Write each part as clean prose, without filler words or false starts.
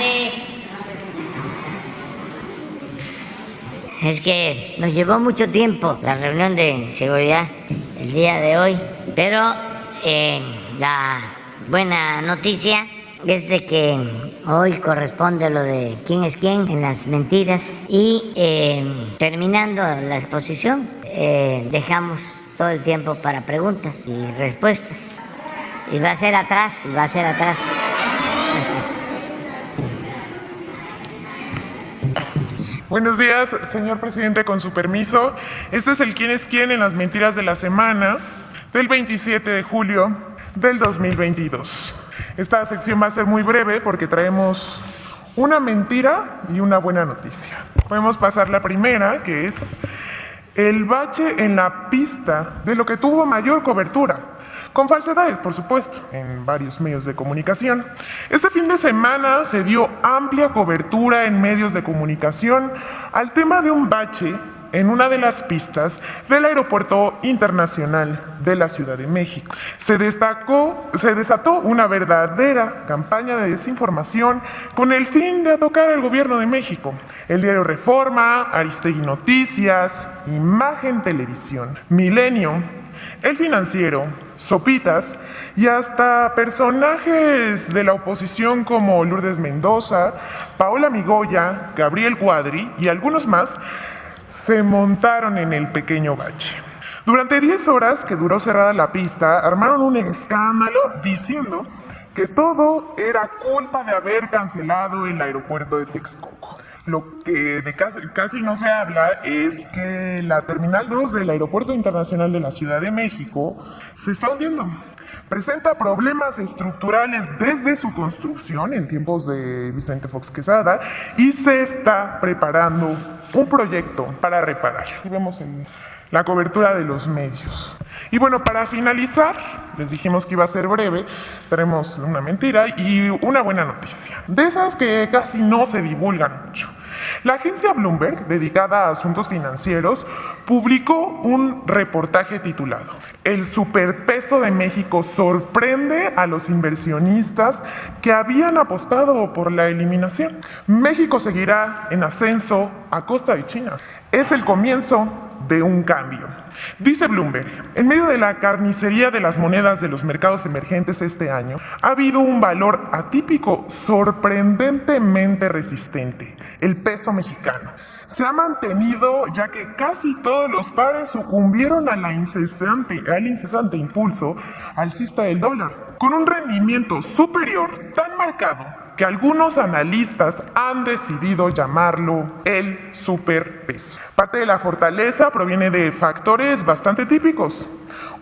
tardes. Es que nos llevó mucho tiempo la reunión de seguridad el día de hoy, pero la buena noticia es de que hoy corresponde lo de quién es quién en las mentiras y terminando la exposición dejamos todo el tiempo para preguntas y respuestas. Y va a ser atrás. Buenos días, señor presidente, con su permiso. Este es el quién es quién en las mentiras de la semana del 27 de julio del 2022. Esta sección va a ser muy breve porque traemos una mentira y una buena noticia. Podemos pasar la primera, que es el bache en la pista de lo que tuvo mayor cobertura, con falsedades, por supuesto, en varios medios de comunicación. Este fin de semana se dio amplia cobertura en medios de comunicación al tema de un bache en una de las pistas del Aeropuerto Internacional de la Ciudad de México. Se desató una verdadera campaña de desinformación con el fin de atacar al gobierno de México. El diario Reforma, Aristegui Noticias, Imagen Televisión, Milenio, El Financiero, Sopitas y hasta personajes de la oposición como Lourdes Mendoza, Paola Migoya, Gabriel Cuadri y algunos más se montaron en el pequeño bache. Durante 10 horas que duró cerrada la pista, armaron un escándalo diciendo que todo era culpa de haber cancelado el aeropuerto de Texcoco. Lo que casi no se habla es que la Terminal 2 del Aeropuerto Internacional de la Ciudad de México se está hundiendo. Presenta problemas estructurales desde su construcción en tiempos de Vicente Fox Quesada y se está preparando un proyecto para reparar. Aquí vemos la cobertura de los medios. Y bueno, para finalizar, les dijimos que iba a ser breve, tenemos una mentira y una buena noticia. De esas que casi no se divulgan mucho. La agencia Bloomberg, dedicada a asuntos financieros, publicó un reportaje titulado "El superpeso de México sorprende a los inversionistas que habían apostado por la eliminación. México seguirá en ascenso a costa de China. Es el comienzo de un cambio". Dice Bloomberg, en medio de la carnicería de las monedas de los mercados emergentes este año, ha habido un valor atípico sorprendentemente resistente, el peso mexicano. Se ha mantenido ya que casi todos los pares sucumbieron al incesante impulso alcista del dólar, con un rendimiento superior tan marcado que algunos analistas han decidido llamarlo el superpeso. Parte de la fortaleza proviene de factores bastante típicos: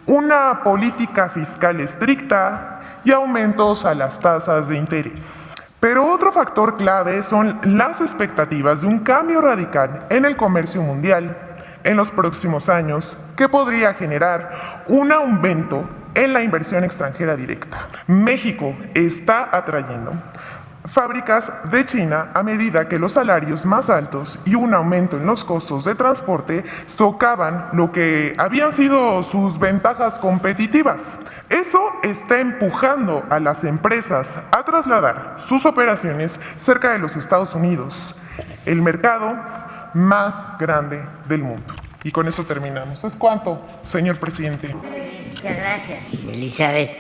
una política fiscal estricta y aumentos a las tasas de interés. Pero otro factor clave son las expectativas de un cambio radical en el comercio mundial en los próximos años que podría generar un aumento en la inversión extranjera directa. México está atrayendo fábricas de China a medida que los salarios más altos y un aumento en los costos de transporte socavan lo que habían sido sus ventajas competitivas. Eso está empujando a las empresas a trasladar sus operaciones cerca de los Estados Unidos, el mercado más grande del mundo. Y con eso terminamos. ¿Es cuánto, señor presidente? Muchas gracias, Elizabeth.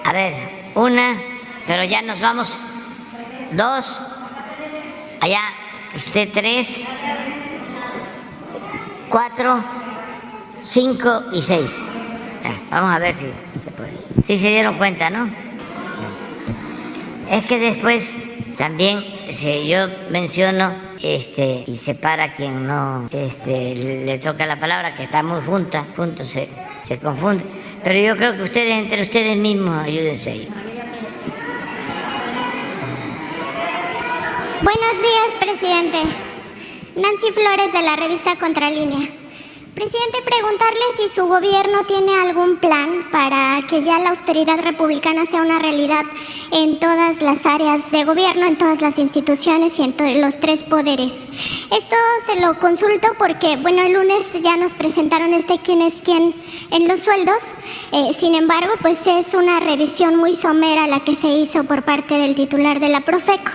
A ver, una, pero ya nos vamos. 2, allá, usted 3, 4, 5 y 6. Vamos a ver si se puede. Sí se dieron cuenta, ¿no? Es que después también, si yo menciono y se para quien no le toca la palabra, que está muy juntos se confunde. Pero yo creo que ustedes, entre ustedes mismos, ayúdense ahí. Buenos días, presidente. Nancy Flores, de la revista Contralínea. Presidente, preguntarle si su gobierno tiene algún plan para que ya la austeridad republicana sea una realidad en todas las áreas de gobierno, en todas las instituciones y en los tres poderes. Esto se lo consulto porque, bueno, el lunes ya nos presentaron quién es quién en los sueldos. Sin embargo, pues es una revisión muy somera la que se hizo por parte del titular de la Profeco.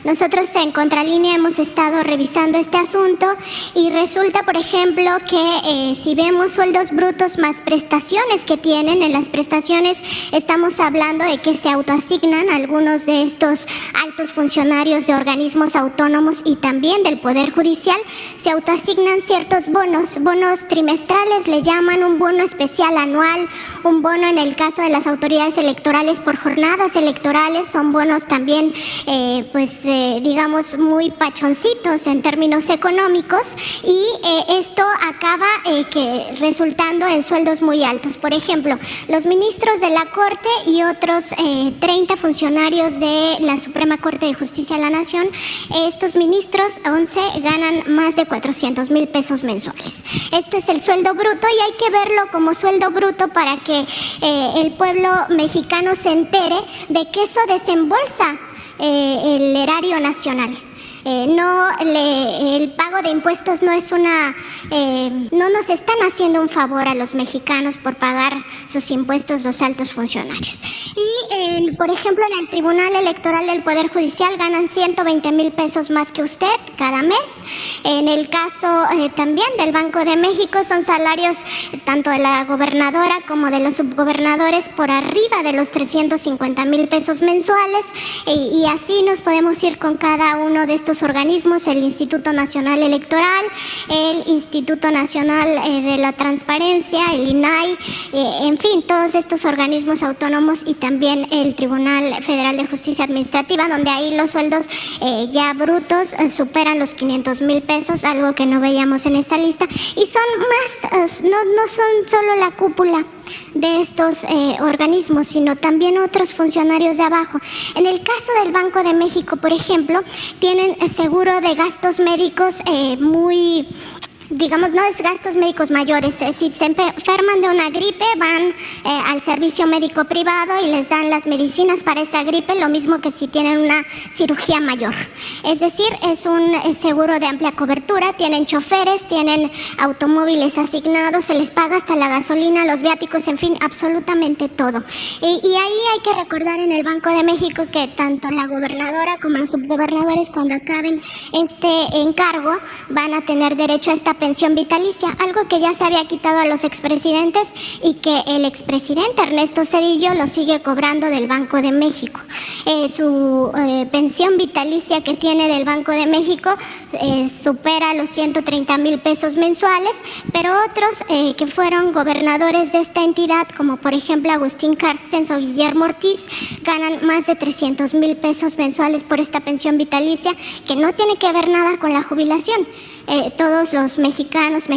Nosotros en Contralínea hemos estado revisando este asunto y resulta, por ejemplo, que si vemos sueldos brutos más prestaciones que tienen, en las prestaciones estamos hablando de que se autoasignan algunos de estos altos funcionarios de organismos autónomos y también del Poder Judicial, se autoasignan ciertos bonos trimestrales, le llaman un bono especial anual, un bono en el caso de las autoridades electorales por jornadas electorales, son bonos también, digamos, muy pachoncitos en términos económicos y esto acaba resultando en sueldos muy altos. Por ejemplo, los ministros de la Corte y otros 30 funcionarios de la Suprema Corte de Justicia de la Nación, estos ministros 11 ganan más de 400,000 pesos mensuales. Esto es el sueldo bruto y hay que verlo como sueldo bruto para que el pueblo mexicano se entere de que eso desembolsa el erario nacional. El pago de impuestos no es no nos están haciendo un favor a los mexicanos por pagar sus impuestos los altos funcionarios. Y, por ejemplo, en el Tribunal Electoral del Poder Judicial ganan 120,000 pesos más que usted cada mes. En el caso también del Banco de México son salarios tanto de la gobernadora como de los subgobernadores por arriba de los 350,000 pesos mensuales y así nos podemos ir con cada uno de estos organismos, el Instituto Nacional Electoral, el Instituto Nacional de la Transparencia, el INAI, en fin, todos estos organismos autónomos y también el Tribunal Federal de Justicia Administrativa, donde ahí los sueldos ya brutos superan los 500,000 pesos, algo que no veíamos en esta lista, y son más, no son solo la cúpula de estos organismos, sino también otros funcionarios de abajo. En el caso del Banco de México, por ejemplo, tienen seguro de gastos médicos muy... digamos, no es gastos médicos mayores. Si se enferman de una gripe, van al servicio médico privado y les dan las medicinas para esa gripe, lo mismo que si tienen una cirugía mayor. Es decir, es un seguro de amplia cobertura, tienen choferes, tienen automóviles asignados, se les paga hasta la gasolina, los viáticos, en fin, absolutamente todo. Y ahí hay que recordar en el Banco de México que tanto la gobernadora como los subgobernadores, cuando acaben este encargo, van a tener derecho a esta pensión vitalicia, algo que ya se había quitado a los expresidentes y que el expresidente Ernesto Zedillo lo sigue cobrando del Banco de México. Su pensión vitalicia que tiene del Banco de México supera los 130,000 pesos mensuales, pero otros que fueron gobernadores de esta entidad, como por ejemplo Agustín Carstens o Guillermo Ortiz, ganan más de 300,000 pesos mensuales por esta pensión vitalicia, que no tiene que ver nada con la jubilación. Todos los mexicanas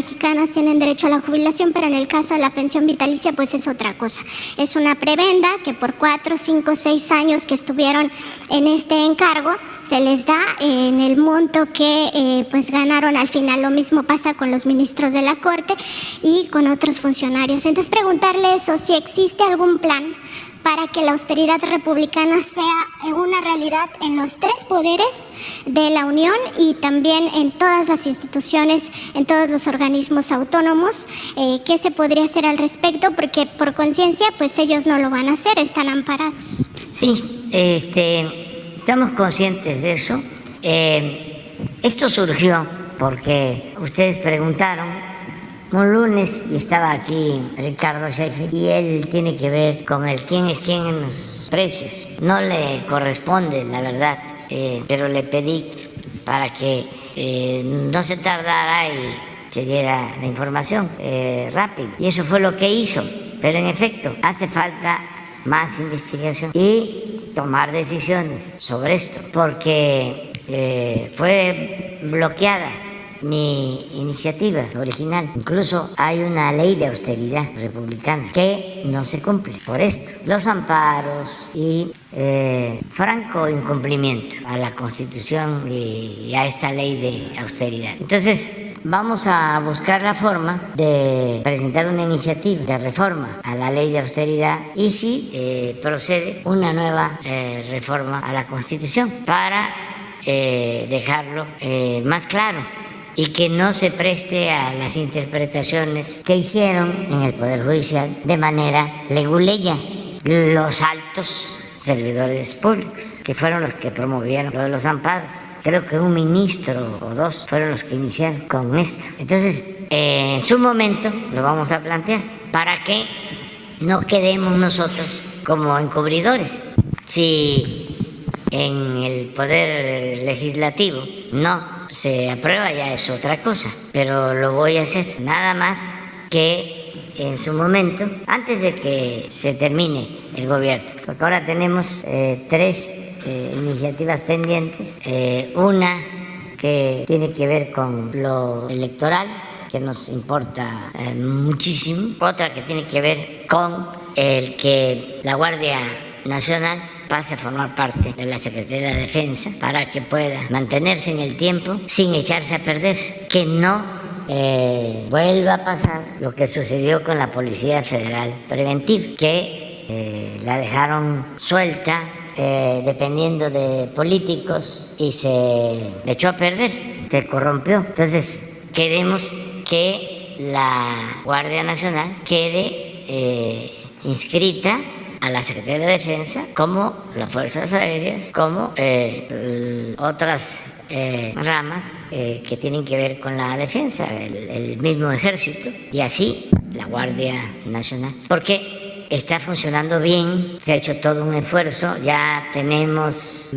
tienen derecho a la jubilación, pero en el caso de la pensión vitalicia pues es otra cosa. Es una prebenda que por 4, 5, 6 años que estuvieron en este encargo se les da en el monto que pues ganaron al final. Lo mismo pasa con los ministros de la Corte y con otros funcionarios. Entonces preguntarle eso, si existe algún plan para que la austeridad republicana sea una realidad en los tres poderes de la Unión y también en todas las instituciones, en todos los organismos autónomos. ¿Qué se podría hacer al respecto? Porque por conciencia, pues ellos no lo van a hacer, están amparados. Sí, estamos conscientes de eso. Esto surgió porque ustedes preguntaron un lunes y estaba aquí Ricardo Sheffield y él tiene que ver con el quién es quién en los precios. No le corresponde, la verdad, pero le pedí para que no se tardara y se diera la información rápido. Y eso fue lo que hizo. Pero en efecto, hace falta más investigación y tomar decisiones sobre esto, porque fue bloqueada mi iniciativa original. Incluso hay una ley de austeridad republicana que no se cumple por esto. Los amparos y franco incumplimiento a la Constitución y a esta ley de austeridad. Entonces, vamos a buscar la forma de presentar una iniciativa de reforma a la ley de austeridad y si procede una nueva reforma a la Constitución para dejarlo más claro y que no se preste a las interpretaciones que hicieron en el Poder Judicial de manera leguleya los altos servidores públicos, que fueron los que promovieron lo de los amparos. Creo que un ministro o dos fueron los que iniciaron con esto. Entonces, en su momento lo vamos a plantear para que no quedemos nosotros como encubridores. Si en el Poder Legislativo no se aprueba, ya es otra cosa, pero lo voy a hacer. Nada más que en su momento, antes de que se termine el gobierno, porque ahora tenemos tres iniciativas pendientes, una que tiene que ver con lo electoral, que nos importa muchísimo, otra que tiene que ver con el que la Guardia Nacional pase a formar parte de la Secretaría de la Defensa para que pueda mantenerse en el tiempo sin echarse a perder, que no vuelva a pasar lo que sucedió con la Policía Federal Preventiva, que la dejaron suelta dependiendo de políticos y se echó a perder, se corrompió. Entonces queremos que la Guardia Nacional quede inscrita a la Secretaría de Defensa, como las Fuerzas Aéreas, como otras ramas que tienen que ver con la defensa, el mismo Ejército, y así la Guardia Nacional. Porque está funcionando bien, se ha hecho todo un esfuerzo, ya tenemos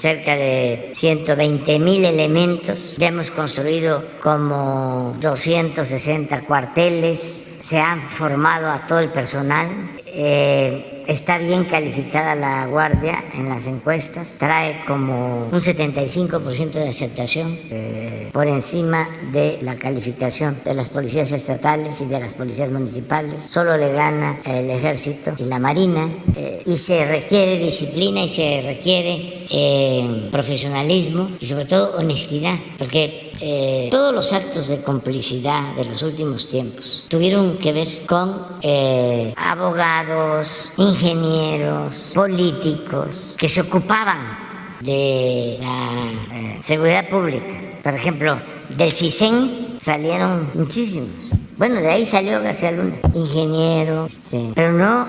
cerca de 120,000 elementos, ya hemos construido como 260 cuarteles, se han formado a todo el personal. Está bien calificada la Guardia en las encuestas, trae como un 75% de aceptación, por encima de la calificación de las policías estatales y de las policías municipales. Solo le gana el Ejército y la Marina, y se requiere disciplina y se requiere profesionalismo y sobre todo honestidad, porque todos los actos de complicidad de los últimos tiempos tuvieron que ver con abogados, ingenieros, políticos que se ocupaban de la seguridad pública. Por ejemplo, del CISEN salieron muchísimos. Bueno, de ahí salió García Luna, ingeniero, pero no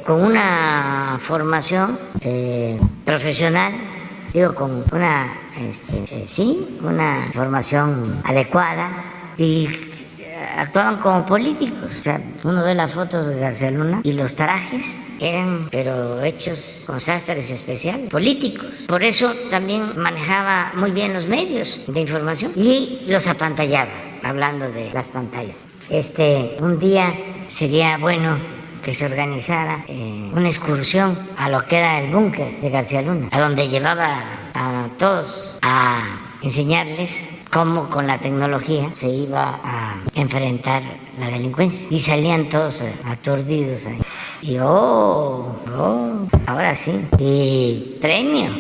con una formación profesional, digo, con una una formación adecuada, y actuaban como políticos. O sea, uno ve las fotos de García Luna y los trajes eran pero hechos con sastres especiales, políticos. Por eso también manejaba muy bien los medios de información y los apantallaba, hablando de las pantallas. Un día sería bueno que se organizara una excursión a lo que era el búnker de García Luna, a donde llevaba a todos a enseñarles cómo con la tecnología se iba a enfrentar la delincuencia. Y salían todos aturdidos ahí. Y ahora sí. Y premio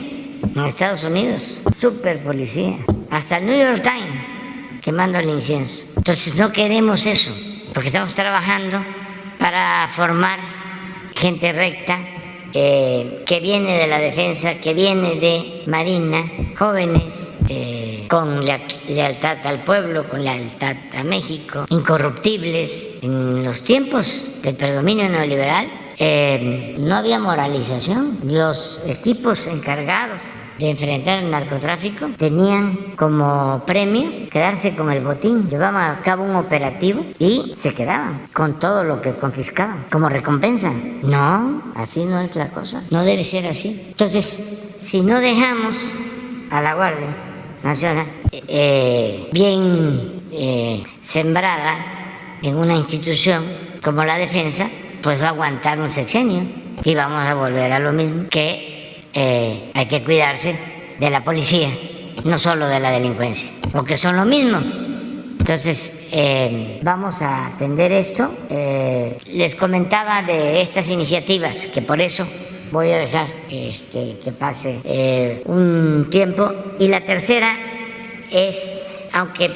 en Estados Unidos, super policía. Hasta el New York Times quemando el incienso. Entonces no queremos eso, porque estamos trabajando para formar gente recta, que viene de la defensa, que viene de Marina, jóvenes con lealtad al pueblo, con lealtad a México, incorruptibles. En los tiempos del predominio neoliberal no había moralización. Los equipos encargados de enfrentar el narcotráfico tenían como premio quedarse con el botín. Llevaban a cabo un operativo y se quedaban con todo lo que confiscaban como recompensa. No, así no es la cosa, no debe ser así. Entonces, si no dejamos a la Guardia Nacional bien sembrada en una institución como la defensa, pues va a aguantar un sexenio y vamos a volver a lo mismo, que hay que cuidarse de la policía, no solo de la delincuencia, porque son lo mismo. Entonces, vamos a atender esto. Les comentaba de estas iniciativas, que por eso voy a dejar que pase un tiempo. Y la tercera es aunque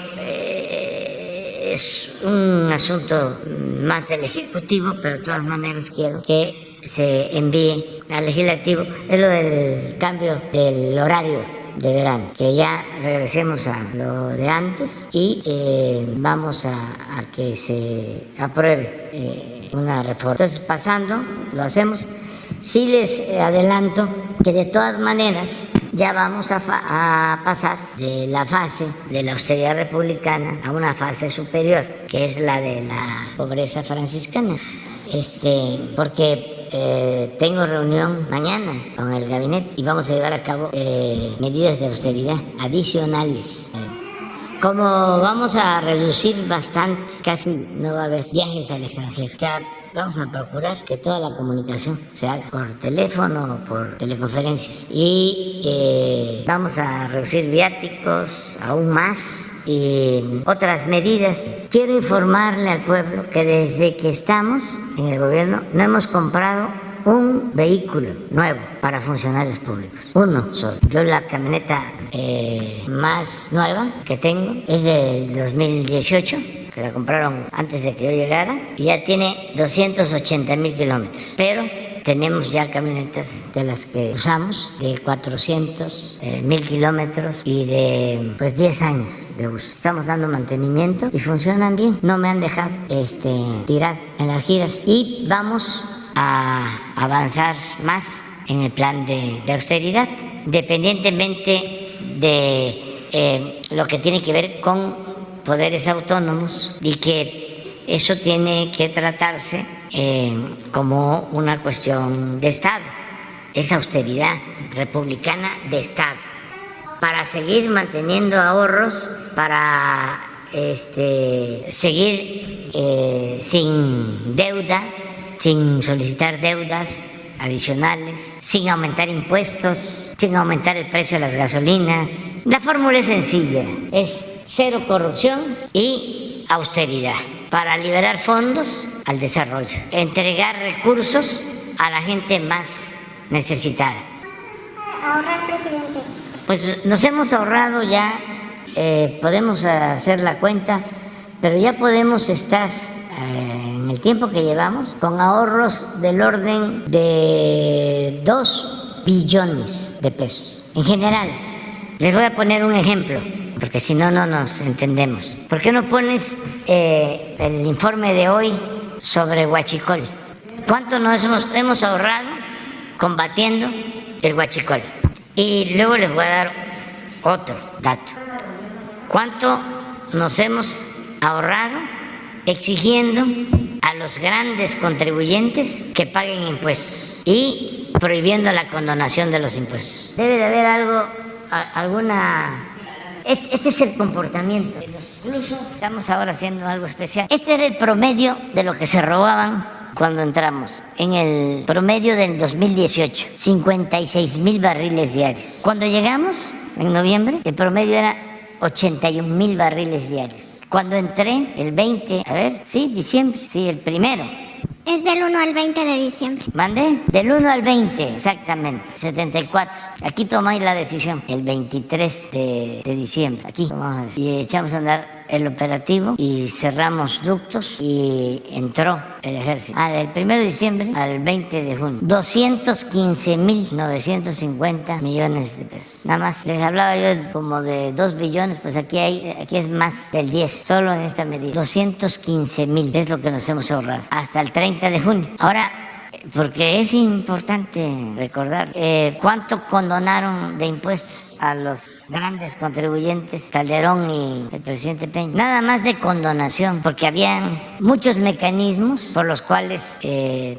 es un asunto más del Ejecutivo, pero de todas maneras quiero que se envíe al Legislativo, es lo del cambio del horario de verano, que ya regresemos a lo de antes y vamos a que se apruebe una reforma. Entonces, pasando, lo hacemos. Sí les adelanto que de todas maneras ya vamos a pasar de la fase de la austeridad republicana a una fase superior, que es la de la pobreza franciscana. Porque tengo reunión mañana con el gabinete y vamos a llevar a cabo medidas de austeridad adicionales. Como vamos a reducir bastante, casi no va a haber viajes al extranjero. Ya vamos a procurar que toda la comunicación se haga por teléfono o por teleconferencias. Y vamos a reducir viáticos aún más y otras medidas. Quiero informarle al pueblo que desde que estamos en el gobierno no hemos comprado un vehículo nuevo para funcionarios públicos, uno solo. Yo la camioneta más nueva que tengo es del 2018, que la compraron antes de que yo llegara, y ya tiene 280,000 kilómetros, pero tenemos ya camionetas de las que usamos de 400,000 kilómetros y de 10 años de uso. Estamos dando mantenimiento y funcionan bien, no me han dejado tirar en las giras, y vamos a avanzar más en el plan de austeridad, independientemente de lo que tiene que ver con poderes autónomos, y que eso tiene que tratarse como una cuestión de Estado. Es austeridad republicana de Estado, para seguir manteniendo ahorros, para seguir sin deuda, sin solicitar deudas adicionales, sin aumentar impuestos, sin aumentar el precio de las gasolinas. La fórmula es sencilla, es cero corrupción y austeridad, para liberar fondos al desarrollo, entregar recursos a la gente más necesitada. Ahorrar, presidente. Pues nos hemos ahorrado ya, podemos hacer la cuenta, pero ya podemos estar en el tiempo que llevamos con ahorros del orden de 2 billones de pesos. En general, les voy a poner un ejemplo, porque si no, no nos entendemos. ¿Por qué no pones el informe de hoy sobre huachicol? ¿Cuánto nos hemos ahorrado combatiendo el huachicol? Y luego les voy a dar otro dato. ¿Cuánto nos hemos ahorrado exigiendo a los grandes contribuyentes que paguen impuestos y prohibiendo la condonación de los impuestos? Debe de haber alguna... Este es el comportamiento. Incluso estamos ahora haciendo algo especial. Este era el promedio de lo que se robaban cuando entramos. En el promedio del 2018, 56,000 barriles diarios. Cuando llegamos, en noviembre, el promedio era 81,000 barriles diarios. Cuando entré, el 20, diciembre, el primero. Es del 1 al 20 de diciembre. ¿Mandé? Del 1 al 20, exactamente, 74. Aquí tomáis la decisión, el 23 de diciembre, aquí tomamos, y echamos a andar el operativo y cerramos ductos y entró el ejército. Del 1 de diciembre al 20 de junio, 215,950 millones de pesos. Nada más, les hablaba yo como de 2 billones, pues aquí es más del 10, solo en esta medida. 215,000 es lo que nos hemos ahorrado hasta el 30 de junio. Ahora, porque es importante recordar cuánto condonaron de impuestos a los grandes contribuyentes, Calderón y el presidente Peña. Nada más de condonación, porque habían muchos mecanismos por los cuales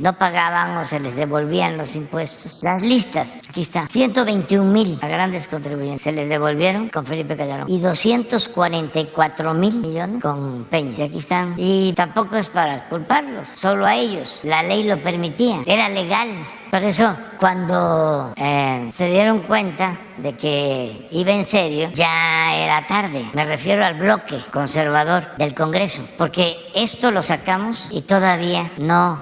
no pagaban o se les devolvían los impuestos. Las listas, aquí están, 121,000 a grandes contribuyentes se les devolvieron con Felipe Calderón y 244,000 millones con Peña. Y aquí están. Y tampoco es para culparlos, solo a ellos. La ley lo permitía, era legal Por eso, cuando se dieron cuenta de que iba en serio, ya era tarde. Me refiero al bloque conservador del Congreso, porque esto lo sacamos y todavía no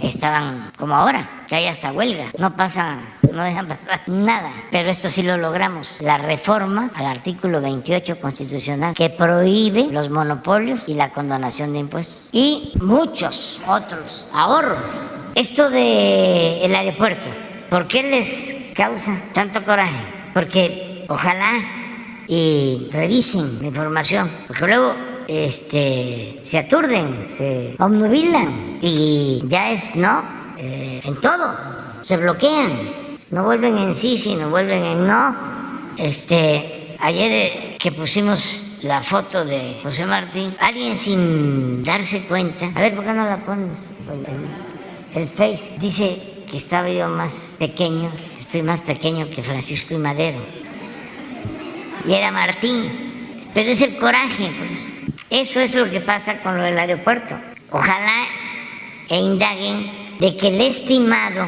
estaban como ahora, que hay hasta huelga, no pasa, no dejan pasar nada. Pero esto sí lo logramos, la reforma al artículo 28 constitucional que prohíbe los monopolios y la condonación de impuestos y muchos otros ahorros. Esto del aeropuerto, ¿por qué les causa tanto coraje? Porque ojalá y revisen la información, porque luego se aturden, se obnubilan y ya es no en todo, se bloquean, no vuelven en sí, sino vuelven en no. Ayer que pusimos la foto de José Martín, alguien sin darse cuenta, a ver, ¿por qué no la pones? El Face dice que estaba yo más pequeño, estoy más pequeño que Francisco y Madero. Y era Martín. Pero es el coraje, pues. Eso es lo que pasa con lo del aeropuerto. Ojalá indaguen de que el estimado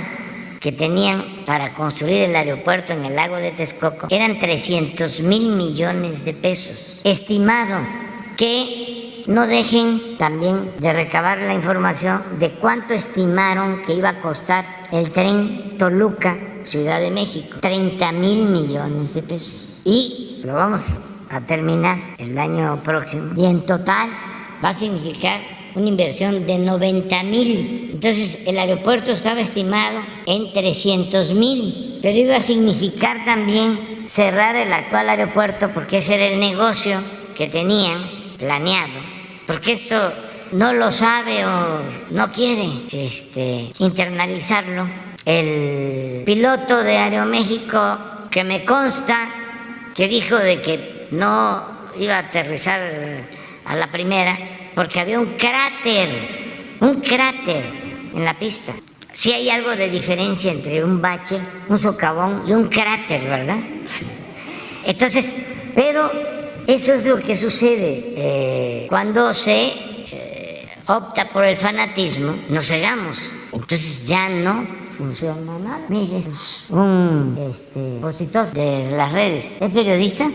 que tenían para construir el aeropuerto en el lago de Texcoco eran 300,000 millones de pesos. Estimado, que no dejen también de recabar la información de cuánto estimaron que iba a costar el tren Toluca-Ciudad de México. 30,000 millones de pesos. Y lo vamos a terminar el año próximo. Y en total va a significar una inversión de 90,000. Entonces el aeropuerto estaba estimado en 300,000, pero iba a significar también cerrar el actual aeropuerto porque ese era el negocio que tenían planeado. Porque esto no lo sabe o no quiere internalizarlo. El piloto de Aeroméxico, que me consta que dijo de que no iba a aterrizar a la primera porque había un cráter en la pista. Sí hay algo de diferencia entre un bache, un socavón y un cráter, ¿verdad? Entonces, pero eso es lo que sucede cuando se opta por el fanatismo, nos cegamos. Entonces ya no funciona nada. Mire, es un opositor de las redes. ¿Es periodista?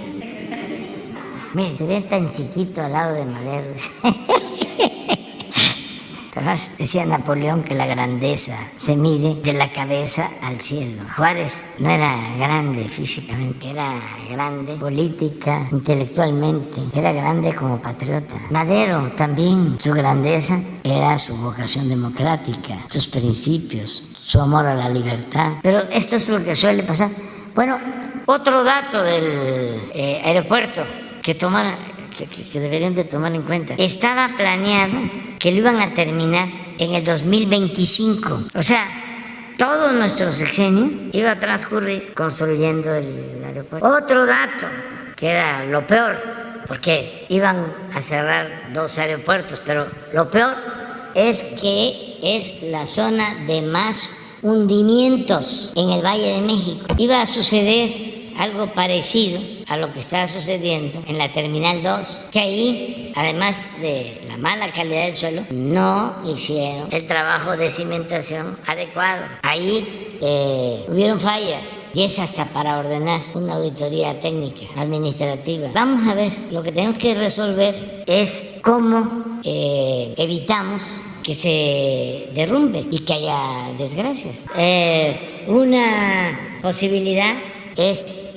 Mire, te ven tan chiquito al lado de Madero. Además, decía Napoleón que la grandeza se mide de la cabeza al cielo. Juárez no era grande físicamente, era grande política, intelectualmente, era grande como patriota. Madero también, su grandeza era su vocación democrática, sus principios, su amor a la libertad. Pero esto es lo que suele pasar. Bueno, otro dato del aeropuerto que deberían de tomar en cuenta. Estaba planeado que lo iban a terminar en el 2025. O sea, todo nuestro sexenio iba a transcurrir construyendo el aeropuerto. Otro dato, que era lo peor, porque iban a cerrar 2 aeropuertos, pero lo peor es que es la zona de más hundimientos en el Valle de México. Iba a suceder algo parecido a lo que está sucediendo en la Terminal 2, que ahí, además de la mala calidad del suelo, no hicieron el trabajo de cimentación adecuado. Ahí hubieron fallas y es hasta para ordenar una auditoría técnica, administrativa. Vamos a ver, lo que tenemos que resolver es cómo evitamos que se derrumbe y que haya desgracias. Una posibilidad es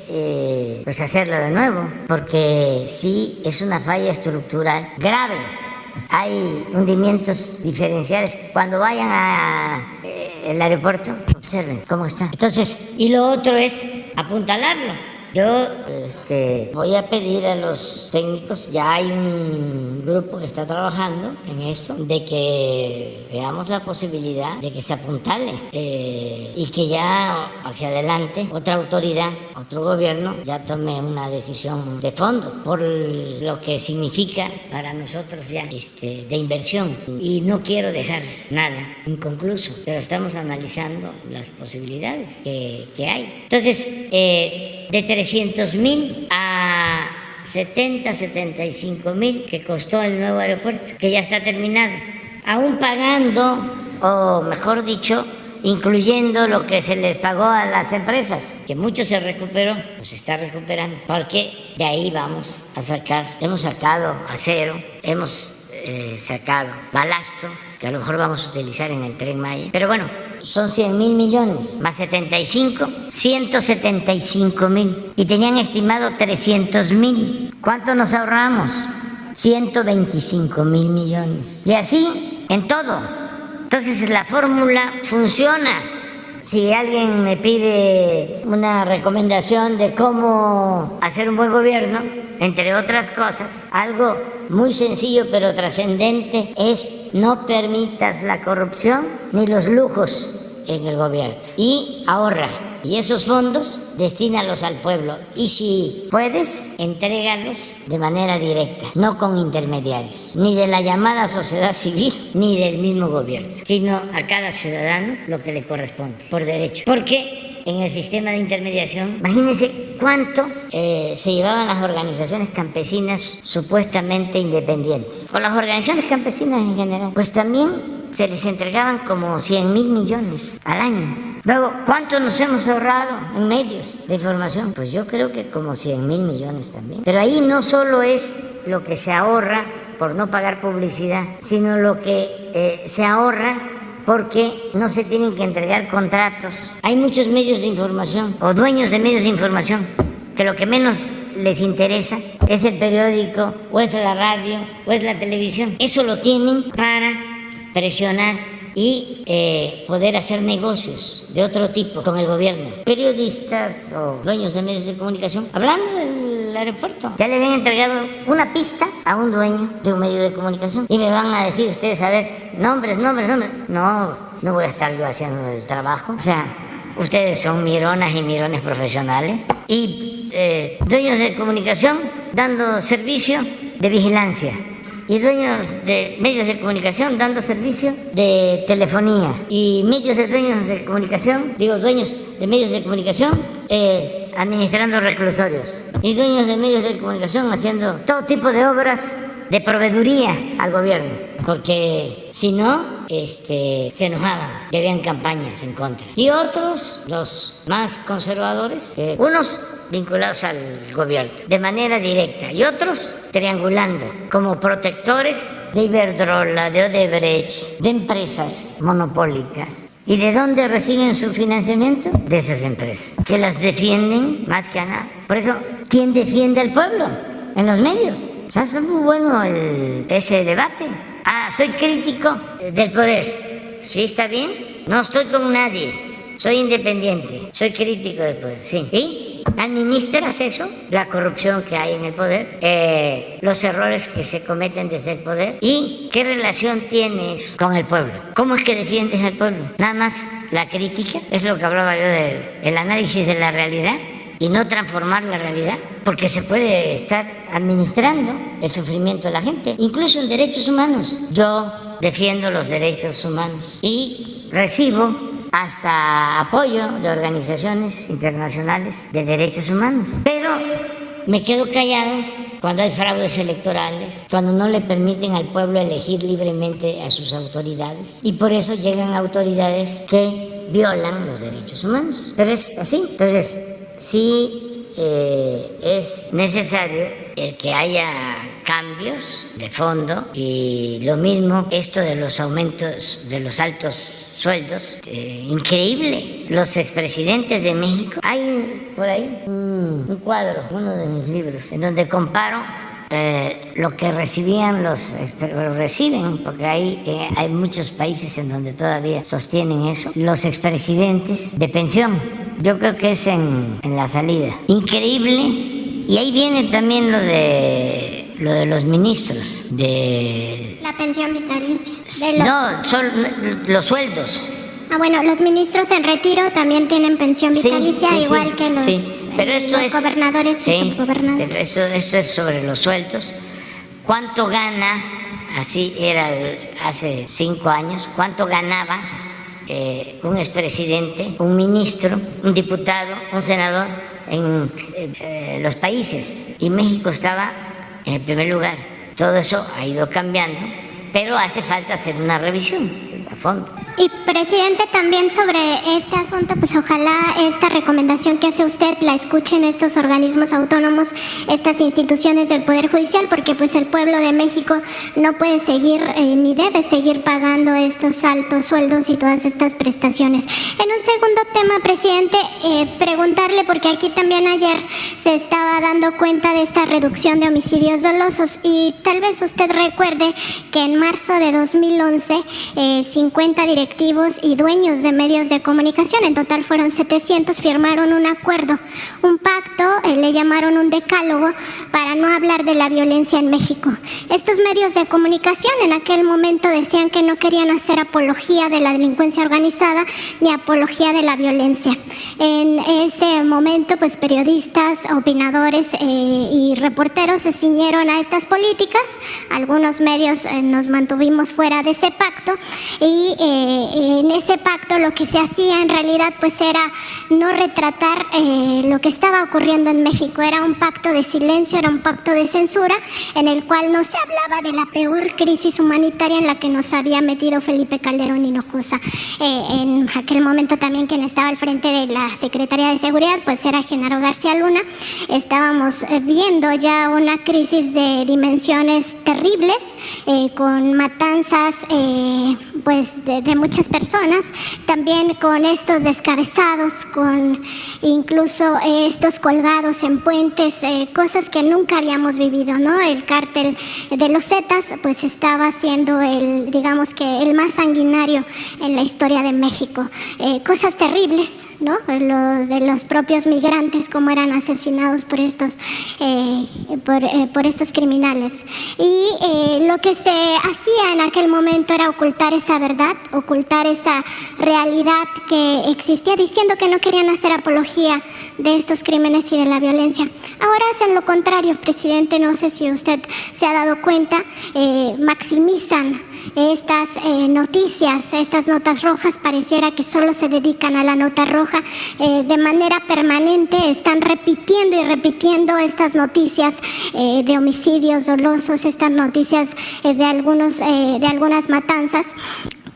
pues hacerlo de nuevo, porque sí es una falla estructural grave. Hay hundimientos diferenciales. Cuando vayan al aeropuerto, observen cómo está. Entonces, y lo otro es apuntalarlo. Yo voy a pedir a los técnicos, ya hay un grupo que está trabajando en esto, de que veamos la posibilidad de que se apuntale y que ya hacia adelante otra autoridad, otro gobierno ya tome una decisión de fondo por lo que significa para nosotros ya de inversión. Y no quiero dejar nada inconcluso, pero estamos analizando las posibilidades que hay. Entonces, de 300,000 a 75,000 que costó el nuevo aeropuerto, que ya está terminado, aún pagando, o mejor dicho, incluyendo lo que se les pagó a las empresas, que mucho se recuperó, pues se está recuperando, porque de ahí vamos a sacar, hemos sacado acero, hemos sacado balasto, que a lo mejor vamos a utilizar en el Tren Maya, pero bueno, son 100,000 millones, más 75, 175,000, y tenían estimado 300,000. ¿Cuánto nos ahorramos? 125,000 millones. Y así en todo. Entonces la fórmula funciona. Si alguien me pide una recomendación de cómo hacer un buen gobierno, entre otras cosas, algo muy sencillo pero trascendente es: no permitas la corrupción ni los lujos en el gobierno y ahorra. Y esos fondos, destínalos al pueblo. Y si puedes, entrégalos de manera directa, no con intermediarios, ni de la llamada sociedad civil, ni del mismo gobierno, sino a cada ciudadano lo que le corresponde, por derecho. Porque en el sistema de intermediación, imagínense cuánto se llevaban las organizaciones campesinas supuestamente independientes, o las organizaciones campesinas en general, pues también se les entregaban como 100,000 millones al año. Luego, ¿cuánto nos hemos ahorrado en medios de información? Pues yo creo que como 100,000 millones también. Pero ahí no solo es lo que se ahorra por no pagar publicidad, sino lo que se ahorra porque no se tienen que entregar contratos. Hay muchos medios de información o dueños de medios de información que lo que menos les interesa es el periódico, o es la radio, o es la televisión. Eso lo tienen para presionar y poder hacer negocios de otro tipo con el gobierno. Periodistas o dueños de medios de comunicación, hablando del aeropuerto, ya le habían entregado una pista a un dueño de un medio de comunicación y me van a decir ustedes, a ver, nombres. No voy a estar yo haciendo el trabajo. O sea, ustedes son mironas y mirones profesionales y dueños de comunicación dando servicio de vigilancia, y dueños de medios de comunicación dando servicio de telefonía, y dueños de medios de comunicación administrando reclusorios, y dueños de medios de comunicación haciendo todo tipo de obras de proveeduría al gobierno, porque si no, se enojaban y habían campañas en contra. Y otros, los más conservadores, unos vinculados al gobierno de manera directa y otros triangulando como protectores de Iberdrola, de Odebrecht, de empresas monopólicas. ¿Y de dónde reciben su financiamiento? De esas empresas, que las defienden más que a nada. Por eso, ¿quién defiende al pueblo en los medios? O sea, es muy bueno ese debate. Soy crítico del poder. ¿Sí está bien? No estoy con nadie. Soy independiente. Soy crítico del poder. Sí. ¿Y administras eso? La corrupción que hay en el poder, los errores que se cometen desde el poder. ¿Y qué relación tienes con el pueblo? ¿Cómo es que defiendes al pueblo? Nada más la crítica. Es lo que hablaba yo del análisis de la realidad y no transformar la realidad, porque se puede estar administrando el sufrimiento de la gente, incluso en derechos humanos. Yo defiendo los derechos humanos y recibo hasta apoyo de organizaciones internacionales de derechos humanos, pero me quedo callado cuando hay fraudes electorales, cuando no le permiten al pueblo elegir libremente a sus autoridades, y por eso llegan autoridades que violan los derechos humanos. Pero es así. Entonces, sí es necesario el que haya cambios de fondo, y lo mismo esto de los aumentos de los altos sueldos, increíble. Los expresidentes de México, hay por ahí un cuadro, uno de mis libros, en donde comparo lo que recibían reciben, porque hay muchos países en donde todavía sostienen eso, los expresidentes de pensión. Yo creo que es en la salida. Increíble. Y ahí viene también lo de los ministros de La pensión vitalicia. No, son los sueldos. Bueno, los ministros en retiro también tienen pensión vitalicia, igual que los, pero esto los gobernadores y subgobernadores. Pero esto es sobre los sueldos. ¿Cuánto gana? Así era hace 5 años. ¿Cuánto ganaba un expresidente, un ministro, un diputado, un senador en los países? Y México estaba en primer lugar. Todo eso ha ido cambiando, pero hace falta hacer una revisión. a fondo. Y presidente, también sobre este asunto, pues ojalá esta recomendación que hace usted la escuchen estos organismos autónomos, estas instituciones del Poder Judicial, porque pues el pueblo de México no puede seguir ni debe seguir pagando estos altos sueldos y todas estas prestaciones. En un segundo tema, presidente, preguntarle, porque aquí también ayer se estaba dando cuenta de esta reducción de homicidios dolosos y tal vez usted recuerde que en marzo de 2011 50 directivos y dueños de medios de comunicación, en total fueron 700, firmaron un acuerdo, un pacto, le llamaron un decálogo para no hablar de la violencia en México. Estos medios de comunicación en aquel momento decían que no querían hacer apología de la delincuencia organizada ni apología de la violencia. En ese momento, pues periodistas, opinadores y reporteros se ciñeron a estas políticas. Algunos medios nos mantuvimos fuera de ese pacto y en ese pacto lo que se hacía en realidad pues era no retratar lo que estaba ocurriendo en México. Era un pacto de silencio, era un pacto de censura en el cual no se hablaba de la peor crisis humanitaria en la que nos había metido Felipe Calderón Hinojosa. En aquel momento también quien estaba al frente de la Secretaría de Seguridad pues era Genaro García Luna. Estábamos viendo ya una crisis de dimensiones terribles, con matanzas pues de muchas personas, también con estos descabezados, con incluso estos colgados en puentes, cosas que nunca habíamos vivido, ¿no? El cártel de los Zetas pues estaba siendo digamos que el más sanguinario en la historia de México. Cosas terribles, ¿no? Lo de los propios migrantes, cómo eran asesinados por estos criminales. Y lo que se hacía en aquel momento era ocultar esa verdad, ocultar esa realidad que existía, diciendo que no querían hacer apología de estos crímenes y de la violencia. Ahora hacen lo contrario, presidente, no sé si usted se ha dado cuenta, maximizan estas noticias, estas notas rojas, pareciera que solo se dedican a la nota roja, de manera permanente están repitiendo y repitiendo estas noticias de homicidios dolosos, estas noticias de algunas matanzas,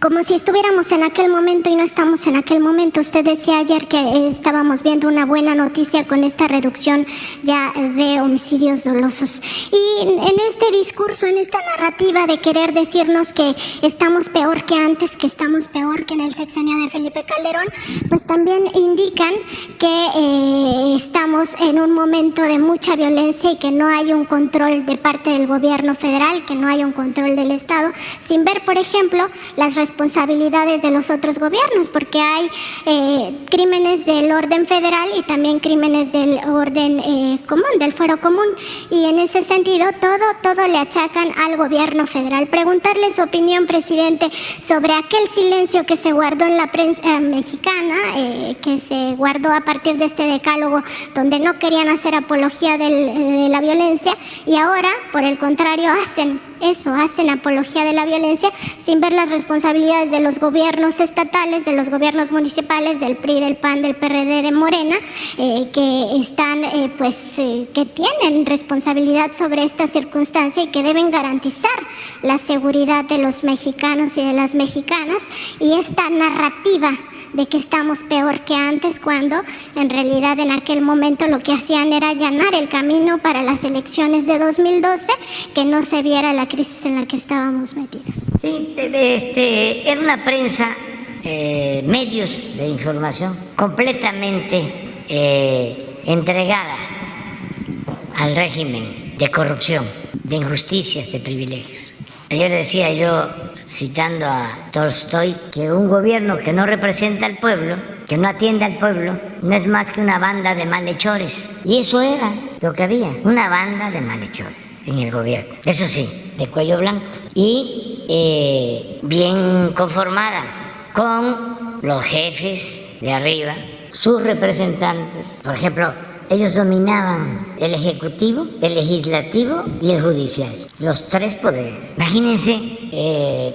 como si estuviéramos en aquel momento y no estamos en aquel momento. Usted decía ayer que estábamos viendo una buena noticia con esta reducción ya de homicidios dolosos. Y en este discurso, en esta narrativa de querer decirnos que estamos peor que antes, que estamos peor que en el sexenio de Felipe Calderón, pues también indican que estamos en un momento de mucha violencia y que no hay un control de parte del gobierno federal, que no hay un control del Estado, sin ver, por ejemplo, las responsabilidades de los otros gobiernos, porque hay crímenes del orden federal y también crímenes del orden común, del fuero común, y en ese sentido todo le achacan al gobierno federal. Preguntarle su opinión, presidente, sobre aquel silencio que se guardó en la prensa mexicana, que se guardó a partir de este decálogo donde no querían hacer apología de la violencia, y ahora, por el contrario, hacen apología de la violencia sin ver las responsabilidades de los gobiernos estatales, de los gobiernos municipales, del PRI, del PAN, del PRD, de Morena, que están, que tienen responsabilidad sobre esta circunstancia y que deben garantizar la seguridad de los mexicanos y de las mexicanas, y esta narrativa de que estamos peor que antes, cuando en realidad en aquel momento lo que hacían era allanar el camino para las elecciones de 2012, que no se viera la crisis en la que estábamos metidos. Sí, era una prensa, medios de información completamente entregada al régimen de corrupción, de injusticias, de privilegios. Ayer decía yo, citando a Tolstoy, que un gobierno que no representa al pueblo, que no atiende al pueblo, no es más que una banda de malhechores. Y eso era lo que había, una banda de malhechores en el gobierno. Eso sí, de cuello blanco y bien conformada con los jefes de arriba, sus representantes. Por ejemplo, ellos dominaban el ejecutivo, el legislativo y el judicial, los tres poderes. Imagínense,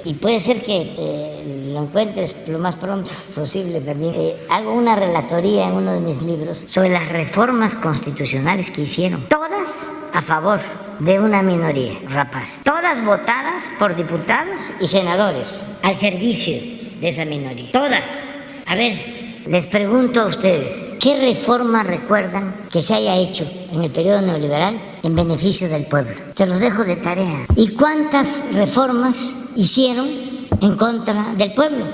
y puede ser que lo encuentres lo más pronto posible también. Hago una relatoría en uno de mis libros sobre las reformas constitucionales que hicieron, todas a favor de una minoría rapaz, todas votadas por diputados y senadores al servicio de esa minoría, todas. A ver, les pregunto a ustedes, ¿qué reforma recuerdan que se haya hecho en el periodo neoliberal en beneficio del pueblo? Se los dejo de tarea. ¿Y cuántas reformas hicieron en contra del pueblo?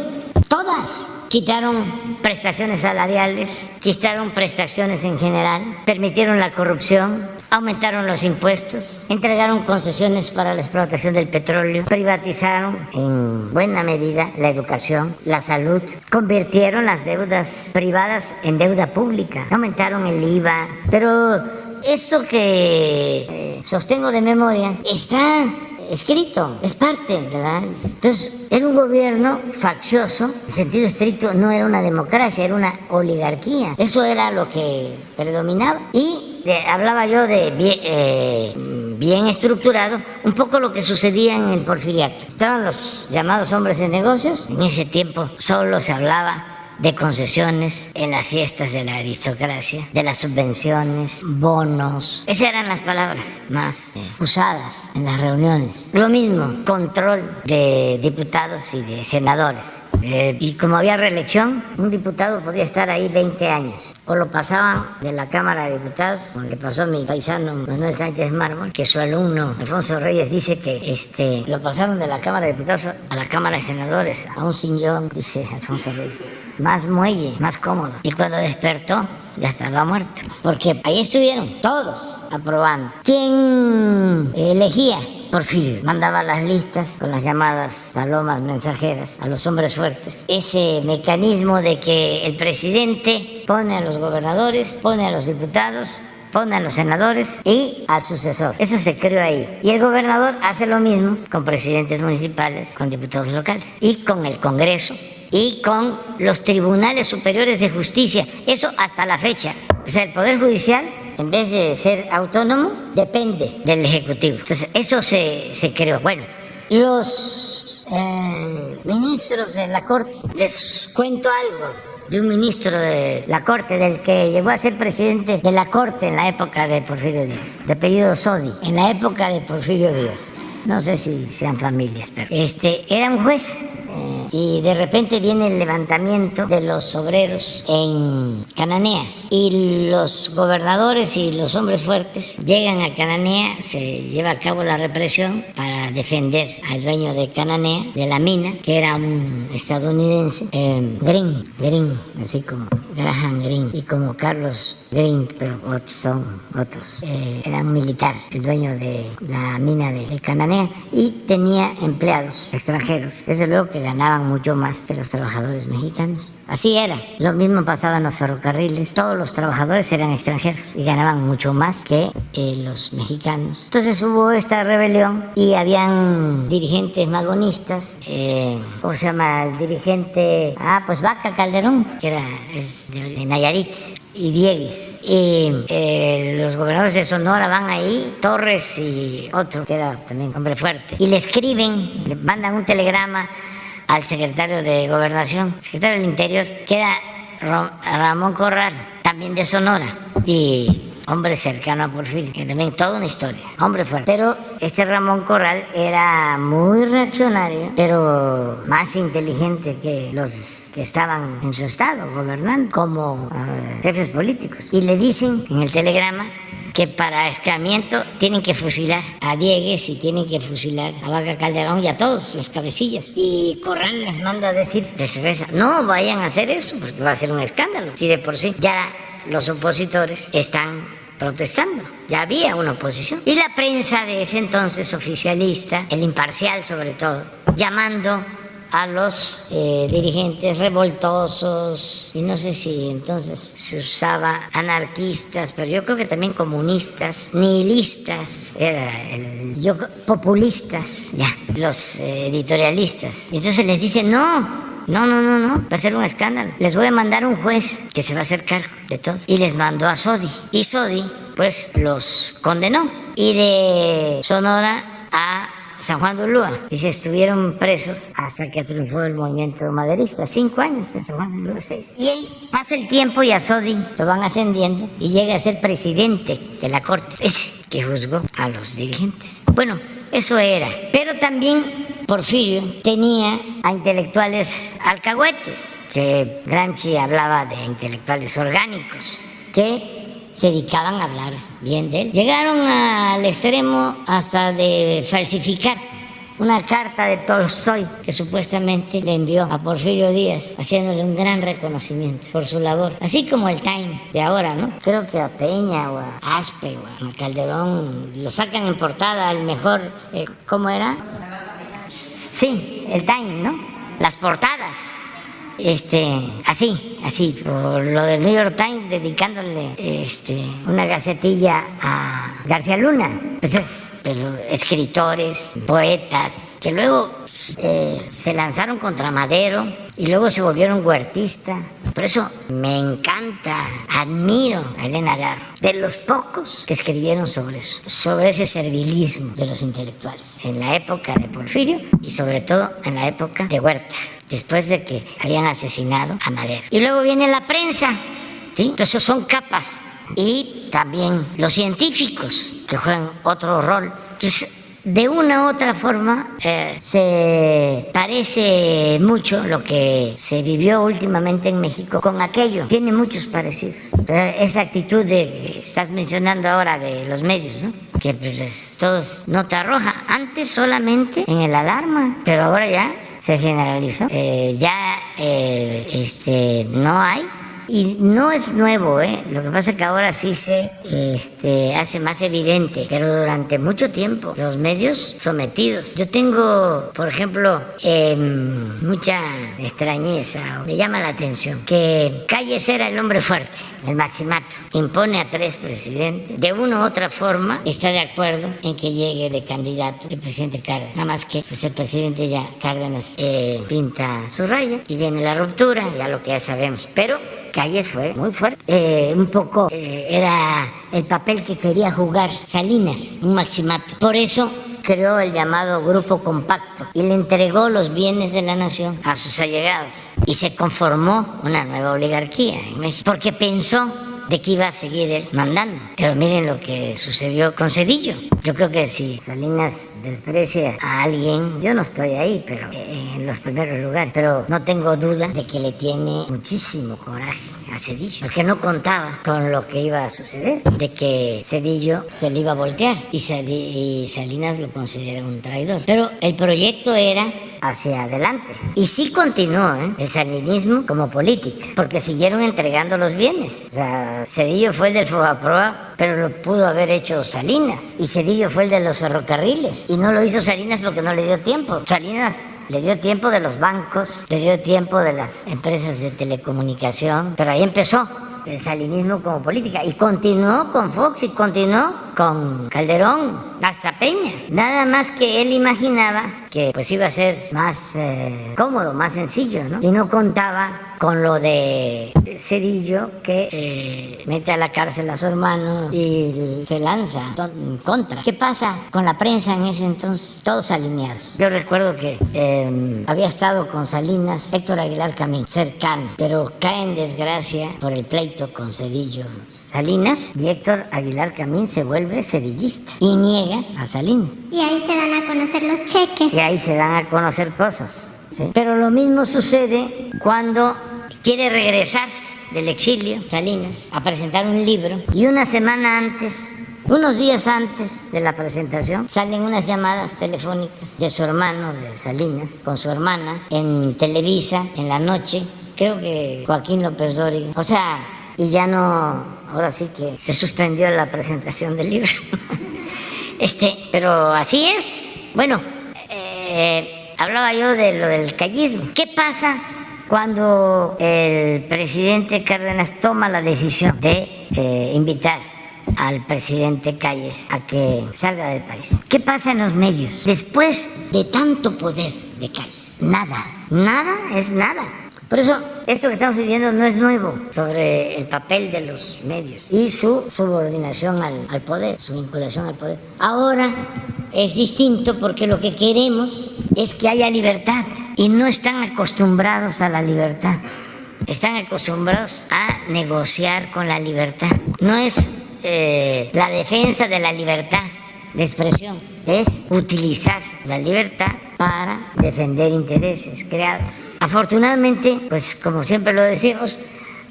Todas. Quitaron prestaciones salariales, quitaron prestaciones en general, permitieron la corrupción, aumentaron los impuestos, entregaron concesiones para la explotación del petróleo, privatizaron en buena medida la educación, la salud, convirtieron las deudas privadas en deuda pública, aumentaron el IVA, pero esto que sostengo de memoria está escrito, es parte de la análisis. Entonces, era un gobierno faccioso, en sentido estricto no era una democracia, era una oligarquía. Eso era lo que predominaba. Y hablaba yo de bien estructurado, un poco lo que sucedía en el porfiriato. Estaban los llamados hombres de negocios, en ese tiempo solo se hablaba de concesiones en las fiestas de la aristocracia, de las subvenciones, bonos. Esas eran las palabras más usadas en las reuniones. Lo mismo, control de diputados y de senadores. Y como había reelección, un diputado podía estar ahí 20 años. O lo pasaban de la Cámara de Diputados, como le pasó a mi paisano Manuel Sánchez Mármol, que su alumno Alfonso Reyes dice que lo pasaron de la Cámara de Diputados a la Cámara de Senadores, a un sillón, dice Alfonso Reyes. Más muelle, más cómodo. Y cuando despertó, ya estaba muerto. Porque ahí estuvieron todos aprobando. ¿Quién elegía? Porfirio mandaba las listas con las llamadas palomas mensajeras a los hombres fuertes. Ese mecanismo de que el presidente pone a los gobernadores, pone a los diputados, pone a los senadores y al sucesor. Eso se creó ahí. Y el gobernador hace lo mismo con presidentes municipales, con diputados locales y con el Congreso y con los tribunales superiores de justicia. Eso hasta la fecha. O sea, el Poder Judicial, en vez de ser autónomo, depende del Ejecutivo. Entonces, eso se creó. Bueno, los ministros de la Corte, les cuento algo de un ministro de la Corte, del que llegó a ser presidente de la Corte en la época de Porfirio Díaz, de apellido Sodi, en la época de Porfirio Díaz. No sé si sean familias, pero era un juez. Y de repente viene el levantamiento de los obreros en Cananea y los gobernadores y los hombres fuertes llegan a Cananea, se lleva a cabo la represión para defender al dueño de Cananea, de la mina, que era un estadounidense, Green, así como Graham Greene y como Carlos Greene, pero son otros. Era un militar, el dueño de la mina de Cananea, y tenía empleados extranjeros, desde luego que ganaban mucho más que los trabajadores mexicanos. Así era. Lo mismo pasaba en los ferrocarriles. Todos los trabajadores eran extranjeros y ganaban mucho más que los mexicanos. Entonces hubo esta rebelión y habían dirigentes magonistas. ¿Cómo se llama el dirigente? Pues Vaca Calderón, que es de Nayarit, y Diegues. Y los gobernadores de Sonora van ahí, Torres y otro que era también hombre fuerte, y le escriben, le mandan un telegrama al secretario de Gobernación, secretario del Interior, que era Ramón Corral, también de Sonora, y hombre cercano a Porfirio, que también toda una historia, hombre fuerte. Pero este Ramón Corral era muy reaccionario, pero más inteligente que los que estaban en su estado gobernando, como jefes políticos. Y le dicen en el telegrama que para escarmiento tienen que fusilar a Diegues y tienen que fusilar a Vaca Calderón y a todos los cabecillas. Y Corral les manda a decir, les reza, no vayan a hacer eso porque va a ser un escándalo. Si de por sí ya los opositores están protestando, ya había una oposición. Y la prensa de ese entonces oficialista, el Imparcial sobre todo, llamando a los dirigentes revoltosos, y no sé si entonces se usaba anarquistas, pero yo creo que también comunistas, nihilistas, populistas, ya, los editorialistas. Y entonces les dicen, no, va a ser un escándalo. Les voy a mandar un juez que se va a hacer cargo de todo. Y les mandó a Sodi. Y Sodi, pues, los condenó. Y de Sonora a San Juan de Ulúa. Y se estuvieron presos hasta que triunfó el movimiento maderista. 5 años en San Juan de Ulúa, 6. Y ahí pasa el tiempo y a Sodi lo van ascendiendo y llega a ser presidente de la Corte. que juzgó a los dirigentes. Bueno, eso era. Pero también Porfirio tenía a intelectuales alcahuetes, que Gramsci hablaba de intelectuales orgánicos, que se dedicaban a hablar bien de él. Llegaron al extremo hasta de falsificar una carta de Tolstoy que supuestamente le envió a Porfirio Díaz, haciéndole un gran reconocimiento por su labor. Así como el Time de ahora, ¿no? Creo que a Peña o a Aspe o a Calderón lo sacan en portada el mejor, ¿cómo era? Sí, el Time, ¿no? Las portadas. Así, por lo del New York Times, dedicándole una gacetilla a García Luna. Pues pero escritores, poetas, que luego se lanzaron contra Madero y luego se volvieron huertistas. Por eso me encanta, admiro a Elena Garro, de los pocos que escribieron sobre eso, sobre ese servilismo de los intelectuales, en la época de Porfirio y sobre todo en la época de Huerta, después de que habían asesinado a Madero. Y luego viene la prensa, ¿sí? Entonces son capas. Y también los científicos, que juegan otro rol. Entonces, de una u otra forma, se parece mucho lo que se vivió últimamente en México con aquello. Tiene muchos parecidos. Entonces, esa actitud de, estás mencionando ahora de los medios, ¿no? Que pues todos nota roja. Antes solamente en el Alarma, pero ahora ya se generalizó. No hay. Y no es nuevo, lo que pasa es que ahora sí se hace más evidente, pero durante mucho tiempo los medios sometidos. Yo tengo, por ejemplo, mucha extrañeza, me llama la atención, que Calles era el hombre fuerte, el maximato, impone a 3 presidentes, de una u otra forma está de acuerdo en que llegue de candidato el presidente Cárdenas, nada más que pues, el presidente ya Cárdenas pinta su raya y viene la ruptura, ya lo que ya sabemos, pero Calles fue muy fuerte, un poco era el papel que quería jugar Salinas, un maximato. Por eso creó el llamado Grupo Compacto y le entregó los bienes de la nación a sus allegados. Y se conformó una nueva oligarquía en México, porque pensó de que iba a seguir él mandando. Pero miren lo que sucedió con Zedillo. Yo creo que si Salinas desprecia a alguien, yo no estoy ahí, pero en los primeros lugares, pero no tengo duda de que le tiene muchísimo coraje a Zedillo, porque no contaba con lo que iba a suceder, de que Zedillo se le iba a voltear y Salinas lo considera un traidor. Pero el proyecto era hacia adelante. Y sí continuó el salinismo como política, porque siguieron entregando los bienes. O sea, Zedillo fue el del Fobaproa, pero lo pudo haber hecho Salinas. Y Zedillo fue el de los ferrocarriles. Y no lo hizo Salinas porque no le dio tiempo. Salinas le dio tiempo de los bancos, le dio tiempo de las empresas de telecomunicación, pero ahí empezó el salinismo como política y continuó con Fox y continuó con Calderón hasta Peña. Nada más que él imaginaba que pues iba a ser más cómodo, más sencillo, ¿no? Y no contaba con lo de Zedillo, que mete a la cárcel a su hermano y se lanza en contra. ¿Qué pasa con la prensa en ese entonces? Todos alineados. Yo recuerdo que había estado con Salinas Héctor Aguilar Camín, cercano, pero cae en desgracia por el pleito con Zedillo Salinas, y Héctor Aguilar Camín se vuelve zedillista y niega a Salinas. Y ahí se dan a conocer los cheques. Y ahí se dan a conocer cosas, ¿sí? Pero lo mismo sucede cuando quiere regresar del exilio, Salinas, a presentar un libro, y una semana antes, unos días antes de la presentación, salen unas llamadas telefónicas de su hermano, de Salinas, con su hermana, en Televisa, en la noche, creo que Joaquín López Dóriga, o sea, y ya no, ahora sí que se suspendió la presentación del libro. Pero así es. Bueno, hablaba yo de lo del callismo. ¿Qué pasa cuando el presidente Cárdenas toma la decisión de invitar al presidente Calles a que salga del país? ¿Qué pasa en los medios después de tanto poder de Calles? Nada es nada. Por eso, esto que estamos viviendo no es nuevo sobre el papel de los medios y su subordinación al poder, su vinculación al poder. Ahora es distinto porque lo que queremos es que haya libertad y no están acostumbrados a la libertad. Están acostumbrados a negociar con la libertad. No es la defensa de la libertad de expresión, es utilizar la libertad para defender intereses creados. Afortunadamente, pues como siempre lo decimos,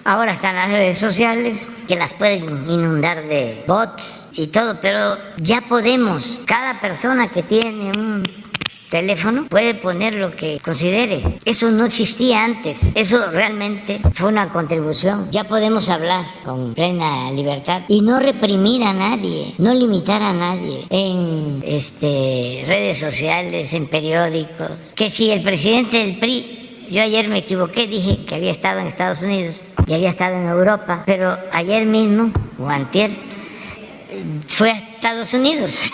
ahora están las redes sociales que las pueden inundar de bots y todo, pero ya podemos, cada persona que tiene un teléfono puede poner lo que considere. Eso no existía antes. Eso realmente fue una contribución. Ya podemos hablar con plena libertad y no reprimir a nadie, no limitar a nadie en redes sociales, en periódicos. Que si el presidente del PRI, yo ayer me equivoqué, dije que había estado en Estados Unidos y había estado en Europa, pero ayer mismo, o antier, fue a Estados Unidos.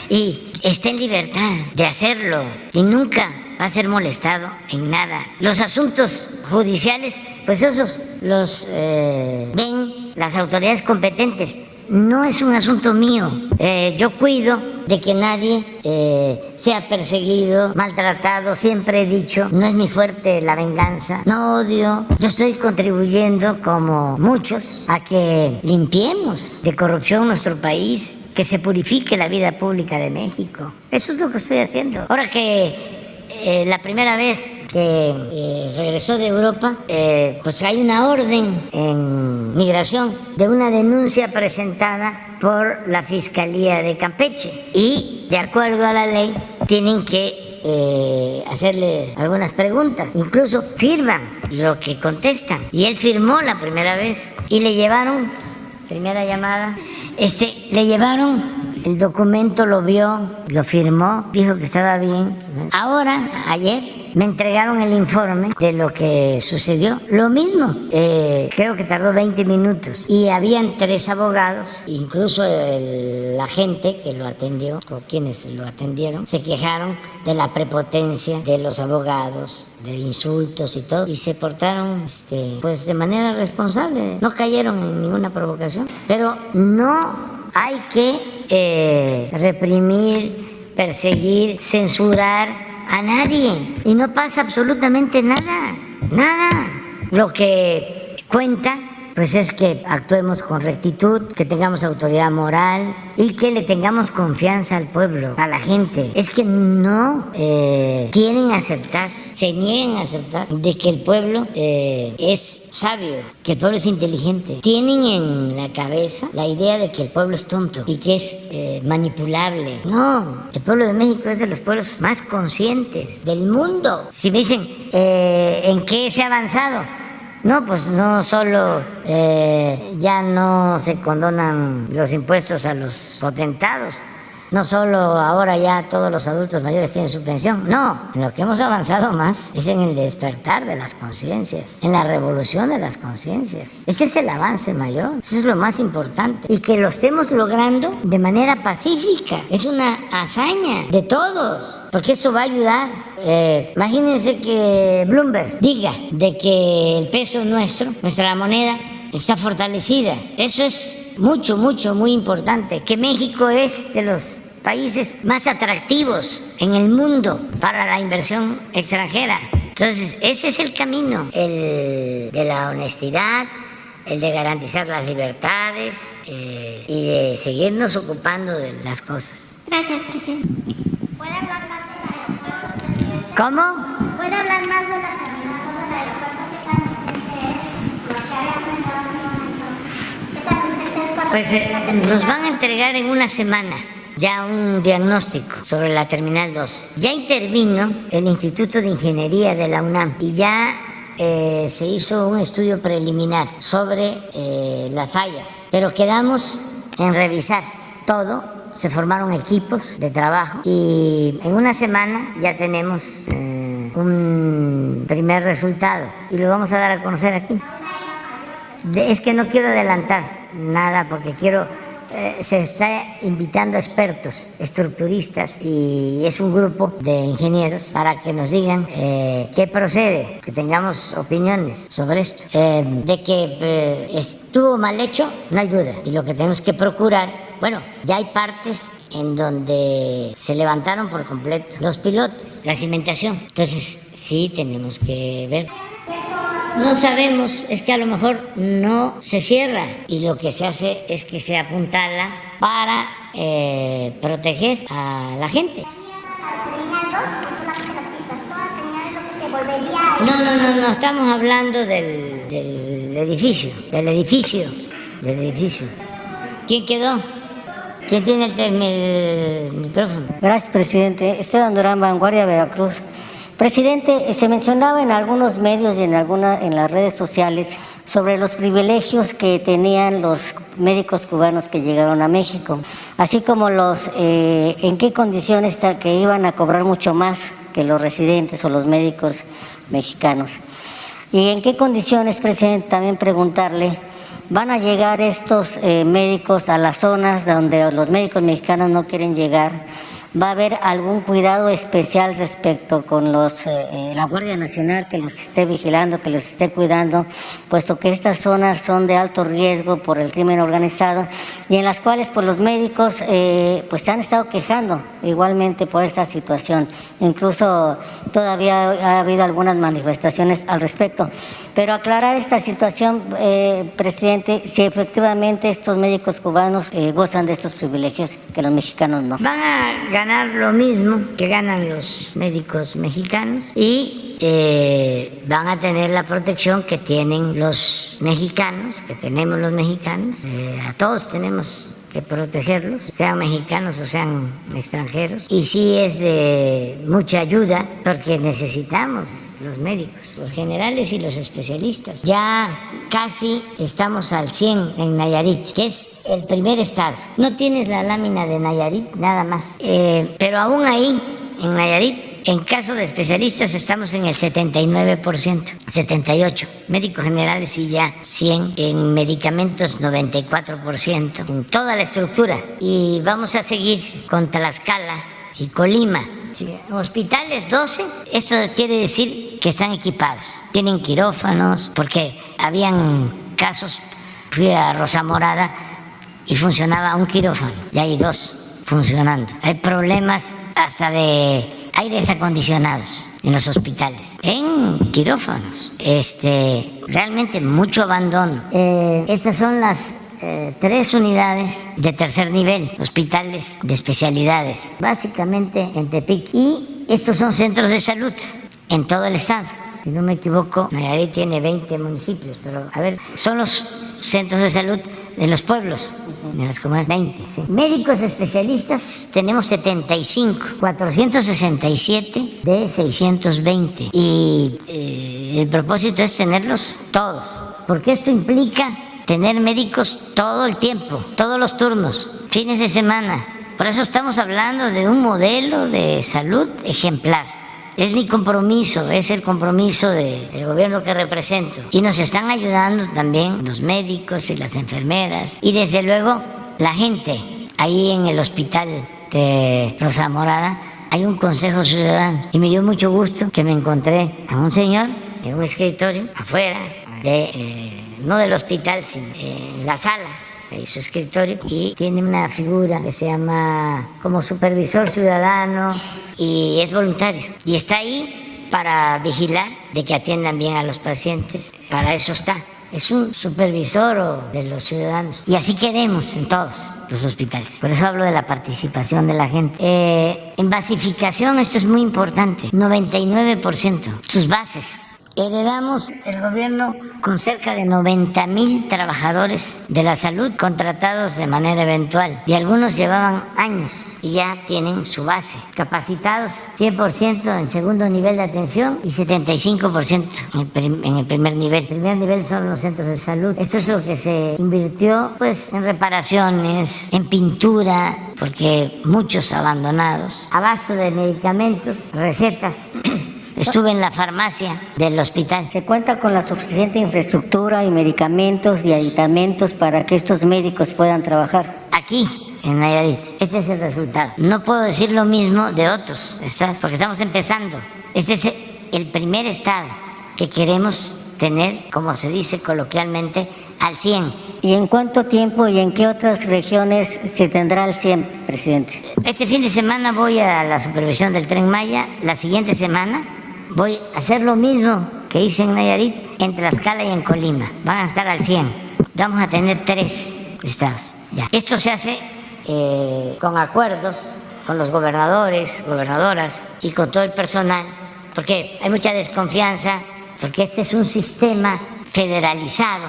Y está en libertad de hacerlo y nunca va a ser molestado en nada. Los asuntos judiciales, pues esos los ven las autoridades competentes. No es un asunto mío. Yo cuido de que nadie sea perseguido, maltratado. Siempre he dicho, no es mi fuerte la venganza, no odio. Yo estoy contribuyendo, como muchos, a que limpiemos de corrupción nuestro país, que se purifique la vida pública de México. Eso es lo que estoy haciendo. Ahora que la primera vez que regresó de Europa, pues hay una orden en migración de una denuncia presentada por la Fiscalía de Campeche y, de acuerdo a la ley, tienen que hacerle algunas preguntas. Incluso firman lo que contestan. Y él firmó la primera vez y le llevaron, primera llamada, le llevaron el documento, lo vio, lo firmó, dijo que estaba bien. Ahora, ayer, me entregaron el informe de lo que sucedió. Lo mismo, creo que tardó 20 minutos. Y habían 3 abogados, incluso el agente que lo atendió, o quienes lo atendieron, se quejaron de la prepotencia de los abogados, de insultos y todo, y se portaron pues de manera responsable, no cayeron en ninguna provocación. Pero no hay que reprimir, perseguir, censurar a nadie, y no pasa absolutamente nada, nada. Lo que cuenta pues es que actuemos con rectitud, que tengamos autoridad moral y que le tengamos confianza al pueblo, a la gente. Es que no quieren aceptar, se niegan a aceptar de que el pueblo es sabio, que el pueblo es inteligente. Tienen en la cabeza la idea de que el pueblo es tonto y que es manipulable. No, el pueblo de México es de los pueblos más conscientes del mundo. Si me dicen, ¿en qué se ha avanzado? No, pues no solo ya no se condonan los impuestos a los potentados, no solo ahora ya todos los adultos mayores tienen su pensión. No, en lo que hemos avanzado más es en el despertar de las conciencias, en la revolución de las conciencias. Este es el avance mayor, eso es lo más importante. Y que lo estemos logrando de manera pacífica es una hazaña de todos, porque eso va a ayudar. Imagínense que Bloomberg diga de que el peso nuestro, nuestra moneda, está fortalecida. Eso es muy importante. Que México es de los países más atractivos en el mundo para la inversión extranjera. Entonces, ese es el camino, el de la honestidad, el de garantizar las libertades y de seguirnos ocupando de las cosas. Gracias, presidente. ¿Puede hablar más del aeropuerto, presidente? ¿Cómo? ¿Puede hablar más de la terminal del aeropuerto? Pues nos van a entregar en una semana ya un diagnóstico sobre la Terminal 2. Ya intervino el Instituto de Ingeniería de la UNAM y ya se hizo un estudio preliminar sobre las fallas, pero quedamos en revisar todo. Se formaron equipos de trabajo y en una semana ya tenemos un primer resultado y lo vamos a dar a conocer aquí. Es que no quiero adelantar nada porque se está invitando a expertos, estructuristas, y es un grupo de ingenieros para que nos digan qué procede, que tengamos opiniones sobre esto. De que estuvo mal hecho, no hay duda. Y lo que tenemos que procurar, bueno, ya hay partes en donde se levantaron por completo los pilotes, la cimentación. Entonces, sí tenemos que ver. No sabemos, es que a lo mejor no se cierra y lo que se hace es que se apuntala para proteger a la gente. No, estamos hablando del edificio. ¿Quién quedó? ¿Quién tiene el micrófono? Gracias, presidente. Esteban Durán, Vanguardia, Veracruz. Presidente, se mencionaba en algunos medios y en las redes sociales sobre los privilegios que tenían los médicos cubanos que llegaron a México, así como en qué condiciones que iban a cobrar mucho más que los residentes o los médicos mexicanos. Y en qué condiciones, presidente, también preguntarle, ¿van a llegar estos médicos a las zonas donde los médicos mexicanos no quieren llegar? ¿Va a haber algún cuidado especial respecto con la Guardia Nacional que los esté vigilando, que los esté cuidando, puesto que estas zonas son de alto riesgo por el crimen organizado y en las cuales pues, los médicos pues se han estado quejando igualmente por esta situación? Incluso todavía ha habido algunas manifestaciones al respecto. Pero aclarar esta situación, presidente, si efectivamente estos médicos cubanos gozan de estos privilegios que los mexicanos no. Van a ganar lo mismo que ganan los médicos mexicanos y van a tener la protección que tienen los mexicanos, que tenemos los mexicanos. A todos tenemos que protegerlos, sean mexicanos o sean extranjeros. Y sí es de mucha ayuda porque necesitamos los médicos, los generales y los especialistas. Ya casi estamos al 100 en Nayarit, que es el primer estado. No tienes la lámina de Nayarit, nada más. Pero aún ahí, en Nayarit, en caso de especialistas estamos en el 79%, 78%. Médicos generales y ya 100%. En medicamentos 94%. En toda la estructura. Y vamos a seguir con Tlaxcala y Colima. Sí. Hospitales 12. Esto quiere decir que están equipados. Tienen quirófanos, porque habían casos. Fui a Rosa Morada y funcionaba un quirófano. Y hay 2 funcionando. Hay problemas hasta de aires acondicionados en los hospitales, en quirófanos. Realmente mucho abandono. Estas son las 3 unidades de tercer nivel, hospitales de especialidades, básicamente en Tepic. Y estos son centros de salud en todo el estado. Si no me equivoco, Nayarit tiene 20 municipios, pero a ver, son los centros de salud de los pueblos, de las comunidades, 20. ¿Sí? Médicos especialistas tenemos 75, 467 de 620. Y el propósito es tenerlos todos, porque esto implica tener médicos todo el tiempo, todos los turnos, fines de semana. Por eso estamos hablando de un modelo de salud ejemplar. Es mi compromiso, es el compromiso del gobierno que represento. Y nos están ayudando también los médicos y las enfermeras. Y desde luego la gente. Ahí en el hospital de Rosa Morada hay un consejo ciudadano. Y me dio mucho gusto que me encontré a un señor en un escritorio afuera, no del hospital, sino en la sala. Ahí su escritorio, y tiene una figura que se llama como supervisor ciudadano y es voluntario y está ahí para vigilar de que atiendan bien a los pacientes. Para eso está. Es un supervisor de los ciudadanos y así queremos en todos los hospitales. Por eso hablo de la participación de la gente. En basificación esto es muy importante, 99%, sus bases. Heredamos el gobierno con cerca de 90,000 trabajadores de la salud contratados de manera eventual y algunos llevaban años y ya tienen su base. Capacitados 100% en segundo nivel de atención y 75% en el primer nivel. El primer nivel son los centros de salud. Esto es lo que se invirtió pues en reparaciones, en pintura, porque muchos abandonados, abasto de medicamentos, recetas. Estuve en la farmacia del hospital. ¿Se cuenta con la suficiente infraestructura y medicamentos y aditamentos para que estos médicos puedan trabajar? Aquí, en Nayarit. Este es el resultado. No puedo decir lo mismo de otros estados, porque estamos empezando. Este es el primer estado que queremos tener, como se dice coloquialmente, al 100. ¿Y en cuánto tiempo y en qué otras regiones se tendrá al 100, presidente? Este fin de semana voy a la supervisión del Tren Maya. La siguiente semana voy a hacer lo mismo que hice en Nayarit, en Tlaxcala y en Colima. Van a estar al 100. Vamos a tener 3 estados. Ya. Esto se hace con acuerdos con los gobernadores, gobernadoras y con todo el personal, porque hay mucha desconfianza, porque este es un sistema federalizado,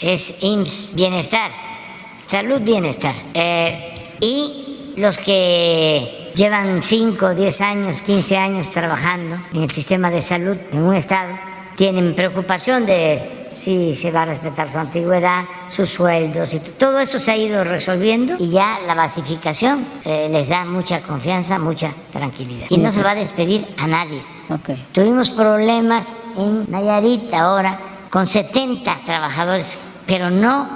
es IMSS Bienestar, Salud Bienestar. Y los que llevan 5, 10 años, 15 años trabajando en el sistema de salud en un estado, tienen preocupación de si se va a respetar su antigüedad, sus sueldos, y todo eso se ha ido resolviendo y ya la basificación les da mucha confianza, mucha tranquilidad. Y no se va a despedir a nadie. Okay. Tuvimos problemas en Nayarit ahora con 70 trabajadores, pero no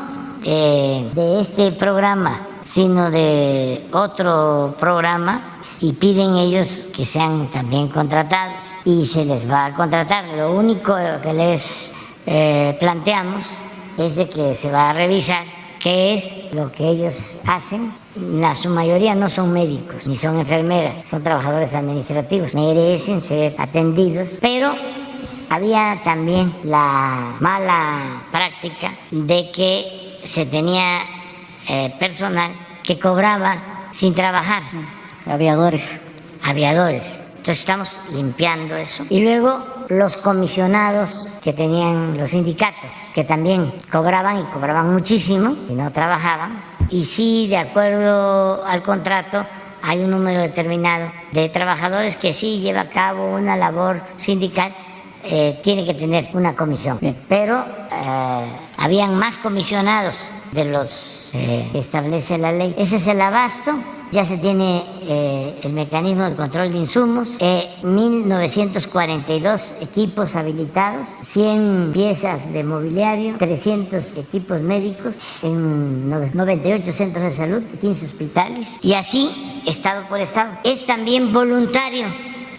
de este programa, sino de otro programa, y piden ellos que sean también contratados y se les va a contratar. Lo único que les planteamos es de que se va a revisar qué es lo que ellos hacen. Su mayoría no son médicos ni son enfermeras, son trabajadores administrativos, merecen ser atendidos, pero había también la mala práctica de que se tenía personal que cobraba sin trabajar. Aviadores. Entonces estamos limpiando eso. Y luego los comisionados que tenían los sindicatos, que también cobraban y cobraban muchísimo y no trabajaban. Y sí, de acuerdo al contrato, hay un número determinado de trabajadores que sí lleva a cabo una labor sindical, tiene que tener una comisión. Bien. Pero habían más comisionados de los que establece la ley. Ese es el abasto. Ya se tiene el mecanismo de control de insumos, 1.942 equipos habilitados, 100 piezas de mobiliario, 300 equipos médicos en 98 centros de salud, 15 hospitales, y así, estado por estado. Es también voluntario.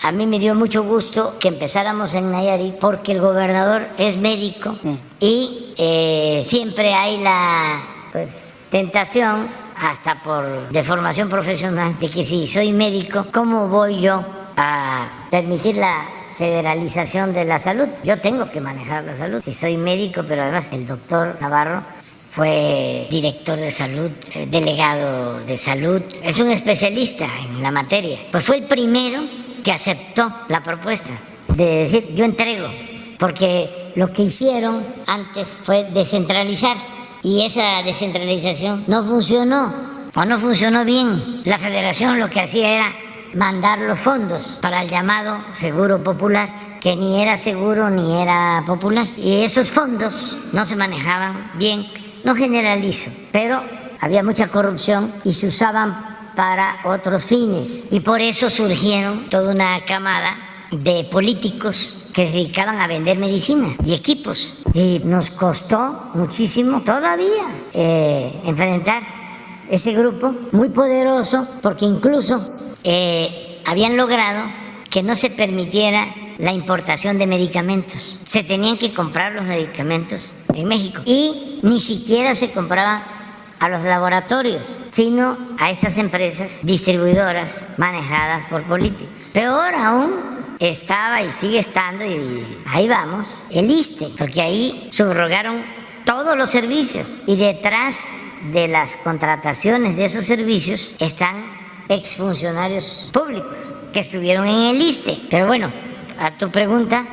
A mí me dio mucho gusto que empezáramos en Nayarit porque el gobernador es médico y siempre hay la tentación, hasta por deformación profesional, de que si soy médico, ¿cómo voy yo a permitir la federalización de la salud? Yo tengo que manejar la salud. Si soy médico, pero además el doctor Navarro fue director de salud, delegado de salud, es un especialista en la materia. Pues fue el primero que aceptó la propuesta de decir, yo entrego, porque lo que hicieron antes fue descentralizar. Y esa descentralización no funcionó o no funcionó bien. La federación lo que hacía era mandar los fondos para el llamado Seguro Popular, que ni era seguro ni era popular. Y esos fondos no se manejaban bien, no generalizo, pero había mucha corrupción y se usaban para otros fines. Y por eso surgieron toda una camada de políticos que se dedicaban a vender medicina y equipos. Y nos costó muchísimo todavía enfrentar ese grupo muy poderoso, porque incluso habían logrado que no se permitiera la importación de medicamentos. Se tenían que comprar los medicamentos en México y ni siquiera se compraban a los laboratorios, sino a estas empresas distribuidoras manejadas por políticos. Peor aún, estaba y sigue estando, y ahí vamos, el ISSSTE, porque ahí subrogaron todos los servicios y detrás de las contrataciones de esos servicios están exfuncionarios públicos que estuvieron en el ISSSTE. Pero bueno, a tu pregunta,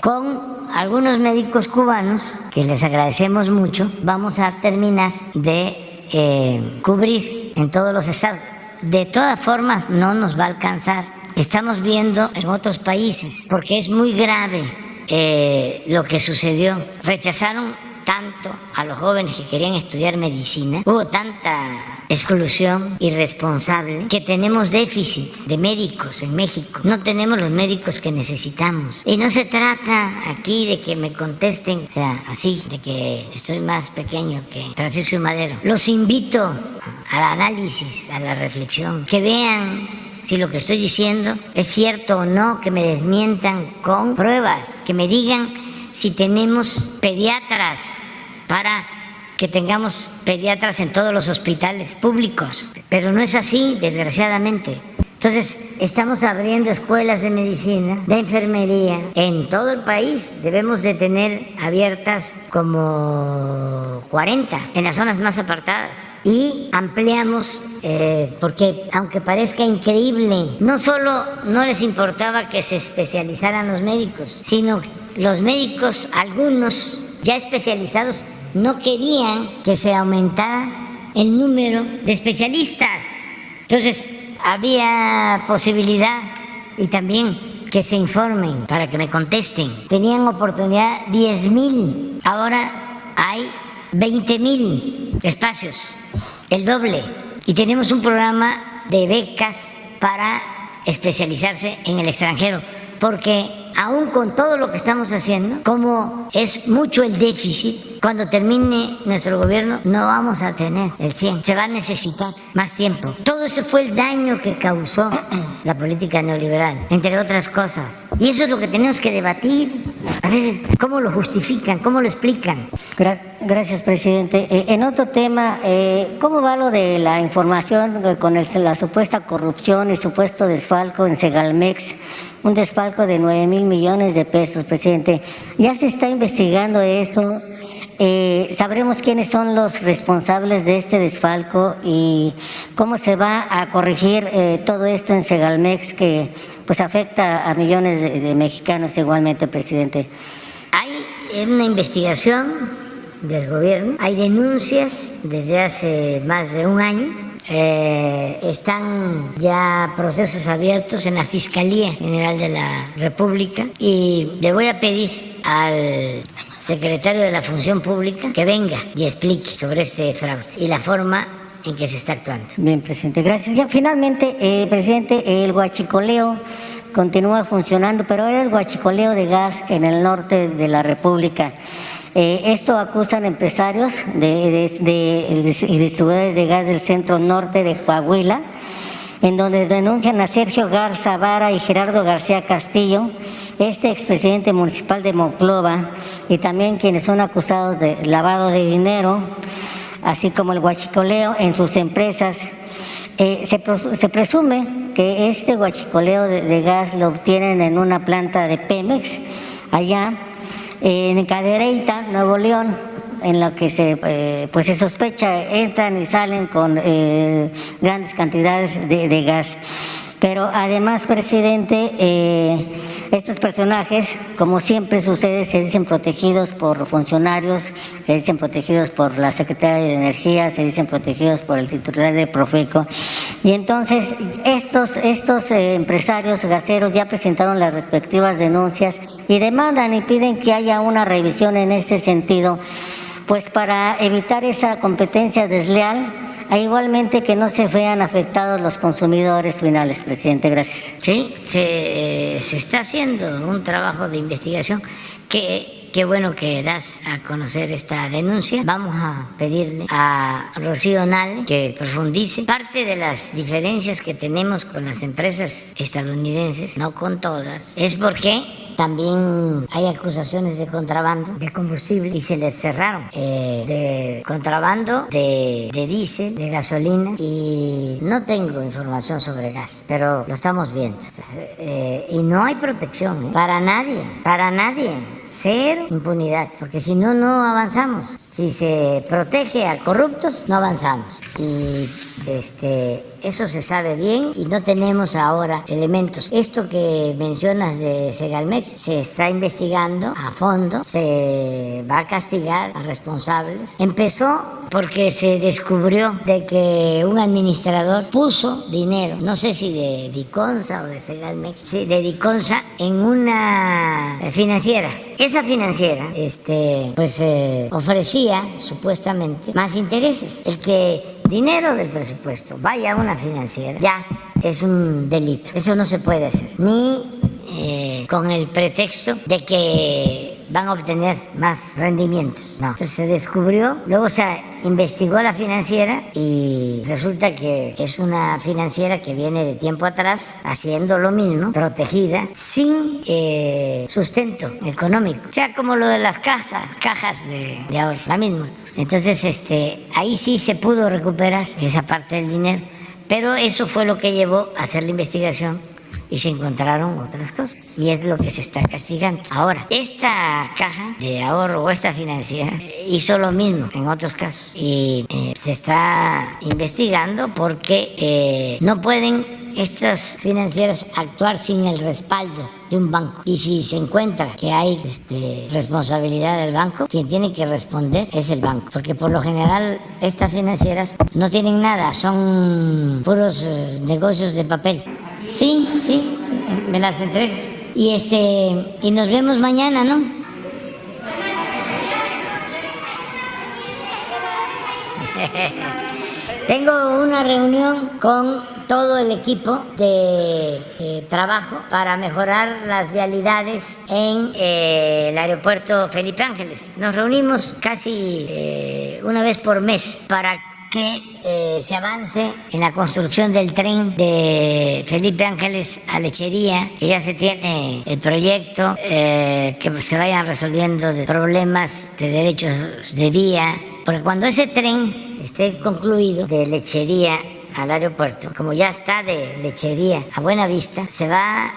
con algunos médicos cubanos, que les agradecemos mucho, vamos a terminar de cubrir en todos los estados. De todas formas, no nos va a alcanzar. Estamos viendo en otros países, porque es muy grave lo que sucedió. Rechazaron tanto a los jóvenes que querían estudiar medicina, hubo tanta exclusión irresponsable, que tenemos déficit de médicos en México. No tenemos los médicos que necesitamos. Y no se trata aquí de que me contesten, o sea, así, de que estoy más pequeño que Francisco y Madero. Los invito al análisis, a la reflexión, que vean si lo que estoy diciendo es cierto o no, que me desmientan con pruebas, que me digan si tenemos pediatras, para que tengamos pediatras en todos los hospitales públicos. Pero no es así, desgraciadamente. Entonces, estamos abriendo escuelas de medicina, de enfermería en todo el país. Debemos de tener abiertas como 40 en las zonas más apartadas. Y ampliamos, porque aunque parezca increíble, no solo no les importaba que se especializaran los médicos, sino los médicos, algunos ya especializados, no querían que se aumentara el número de especialistas. Entonces, había posibilidad y también que se informen para que me contesten. Tenían oportunidad 10,000, ahora hay 20,000 espacios, el doble. Y tenemos un programa de becas para especializarse en el extranjero, porque aún con todo lo que estamos haciendo, como es mucho el déficit, cuando termine nuestro gobierno no vamos a tener el 100, se va a necesitar más tiempo. Todo ese fue el daño que causó la política neoliberal, entre otras cosas. Y eso es lo que tenemos que debatir, a ver cómo lo justifican, cómo lo explican. Gracias, presidente. En otro tema, ¿cómo va lo de la información con la supuesta corrupción y supuesto desfalco en Segalmex? Un desfalco de 9,000 millones de pesos, presidente. Ya se está investigando eso. ¿Sabremos quiénes son los responsables de este desfalco y cómo se va a corregir todo esto en Segalmex, que pues afecta a millones de mexicanos igualmente, presidente? Hay una investigación del gobierno, hay denuncias desde hace más de un año. Están ya procesos abiertos en la Fiscalía General de la República y le voy a pedir al secretario de la Función Pública que venga y explique sobre este fraude y la forma en que se está actuando. Bien, presidente, gracias. Ya, finalmente, presidente, el huachicoleo continúa funcionando, pero ahora es huachicoleo de gas en el norte de la República. Esto acusan empresarios y distribuidores de gas del centro norte de Coahuila, en donde denuncian a Sergio Garza Vara y Gerardo García Castillo, expresidente municipal de Monclova, y también quienes son acusados de lavado de dinero, así como el huachicoleo en sus empresas. Se presume que este huachicoleo de gas lo obtienen en una planta de Pemex, allá en Cadereyta, Nuevo León, en la que se sospecha, entran y salen con grandes cantidades de gas. Pero además, presidente, estos personajes, como siempre sucede, se dicen protegidos por funcionarios, se dicen protegidos por la Secretaría de Energía, se dicen protegidos por el titular de Profeco. Y entonces estos empresarios gaseros ya presentaron las respectivas denuncias y demandan y piden que haya una revisión en ese sentido, pues para evitar esa competencia desleal, e igualmente que no se vean afectados los consumidores finales, presidente. Gracias. Sí, se está haciendo un trabajo de investigación. Qué bueno que das a conocer esta denuncia. Vamos a pedirle a Rocío Nale que profundice. Parte de las diferencias que tenemos con las empresas estadounidenses, no con todas, es porque también hay acusaciones de contrabando de combustible y se les cerraron. De contrabando de diésel, de gasolina, y no tengo información sobre gas, pero lo estamos viendo. Y no hay protección para nadie, cero impunidad, porque si no, no avanzamos. Si se protege a corruptos, no avanzamos. Y eso se sabe bien y no tenemos ahora elementos. Esto que mencionas de Segalmex se está investigando a fondo, se va a castigar a responsables. Empezó porque se descubrió de que un administrador puso dinero, no sé si de Diconsa o de Segalmex, sí, de Diconsa, en una financiera. Esa financiera ofrecía supuestamente más intereses. El que dinero del presupuesto vaya a una financiera ya es un delito. Eso no se puede hacer, ni con el pretexto de que van a obtener más rendimientos. No. Entonces se descubrió, luego se investigó la financiera y resulta que es una financiera que viene de tiempo atrás haciendo lo mismo, protegida, sin sustento económico. O sea, como lo de las cajas de ahorro, la misma. Entonces, ahí sí se pudo recuperar esa parte del dinero. Pero eso fue lo que llevó a hacer la investigación y se encontraron otras cosas. Y es lo que se está castigando. Ahora, esta caja de ahorro o esta financiera hizo lo mismo en otros casos. Y se está investigando porque no pueden estas financieras actuar sin el respaldo de un banco. Y si se encuentra que hay responsabilidad del banco, quien tiene que responder es el banco. Porque por lo general estas financieras no tienen nada, son puros negocios de papel. Sí, me las entregas. Y nos vemos mañana, ¿no? Tengo una reunión con todo el equipo de trabajo para mejorar las vialidades en el aeropuerto Felipe Ángeles. Nos reunimos casi una vez por mes para que se avance en la construcción del tren de Felipe Ángeles a Lechería, que ya se tiene el proyecto, que se vayan resolviendo problemas de derechos de vía, porque cuando ese tren esté concluido de Lechería al aeropuerto, como ya está de Lechería a Buenavista, se va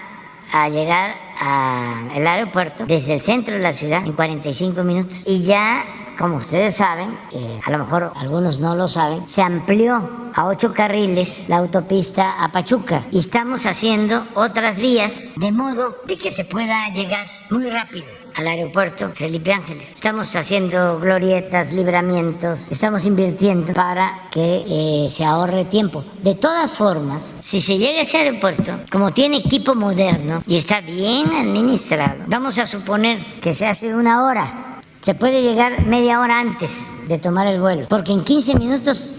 a llegar al aeropuerto desde el centro de la ciudad en 45 minutos. Y ya, como ustedes saben, a lo mejor algunos no lo saben, se amplió a 8 carriles la autopista a Pachuca y estamos haciendo otras vías de modo de que se pueda llegar muy rápido al aeropuerto Felipe Ángeles. Estamos haciendo glorietas, libramientos, estamos invirtiendo para que se ahorre tiempo. De todas formas, si se llega a ese aeropuerto, como tiene equipo moderno y está bien administrado, vamos a suponer que se hace 1 hora. Se puede llegar media hora antes de tomar el vuelo, porque en 15 minutos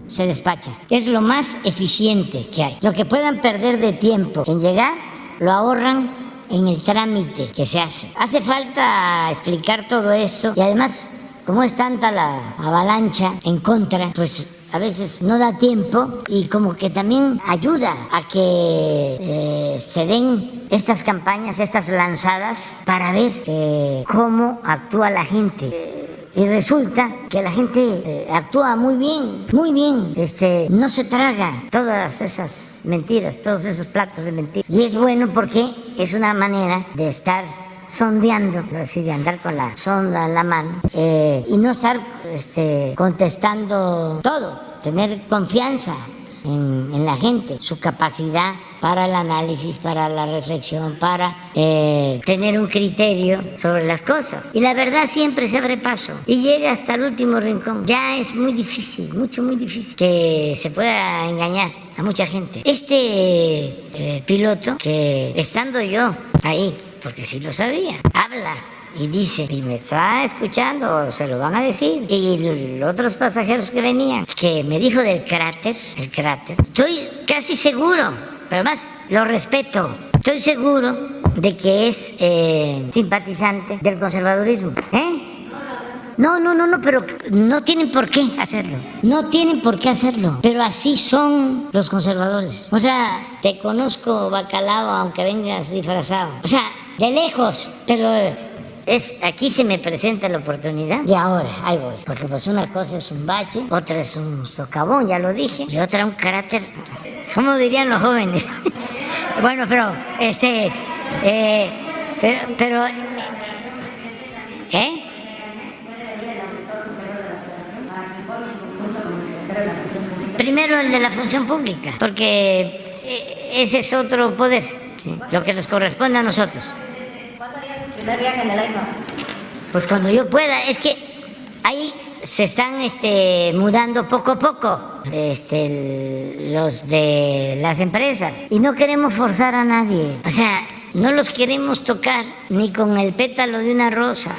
se despacha. Es lo más eficiente que hay. Lo que puedan perder de tiempo en llegar, lo ahorran en el trámite que se hace. Hace falta explicar todo esto y además, como es tanta la avalancha en contra, pues a veces no da tiempo y como que también ayuda a que se den estas campañas, estas lanzadas para ver cómo actúa la gente. Y resulta que la gente actúa muy bien, no se traga todas esas mentiras, todos esos platos de mentiras. Y es bueno porque es una manera de estar sondeando, así de andar con la sonda en la mano y no estar contestando todo, tener confianza en la gente, su capacidad para el análisis, para la reflexión, para tener un criterio sobre las cosas. Y la verdad siempre se abre paso y llega hasta el último rincón. Ya es muy difícil, muy difícil que se pueda engañar a mucha gente. Piloto, que estando yo ahí, porque sí lo sabía, habla y dice, y me está escuchando, se lo van a decir. Y los otros pasajeros que venían, que me dijo del cráter, estoy casi seguro, pero más lo respeto, estoy seguro de que es simpatizante del conservadurismo. No, pero no tienen por qué hacerlo. No tienen por qué hacerlo. Pero así son los conservadores. O sea, te conozco, bacalao, aunque vengas disfrazado. O sea, de lejos, pero aquí se me presenta la oportunidad y ahora, ahí voy. Porque pues una cosa es un bache, otra es un socavón, ya lo dije, y otra un carácter, ¿cómo dirían los jóvenes? Bueno, pero, Primero el de la función pública, porque ese es otro poder, ¿sí? Lo que nos corresponde a nosotros. ¿Cuándo harías tu primer viaje en el iPhone? Pues cuando yo pueda, es que ahí se están mudando poco a poco los de las empresas y no queremos forzar a nadie, o sea, no los queremos tocar ni con el pétalo de una rosa,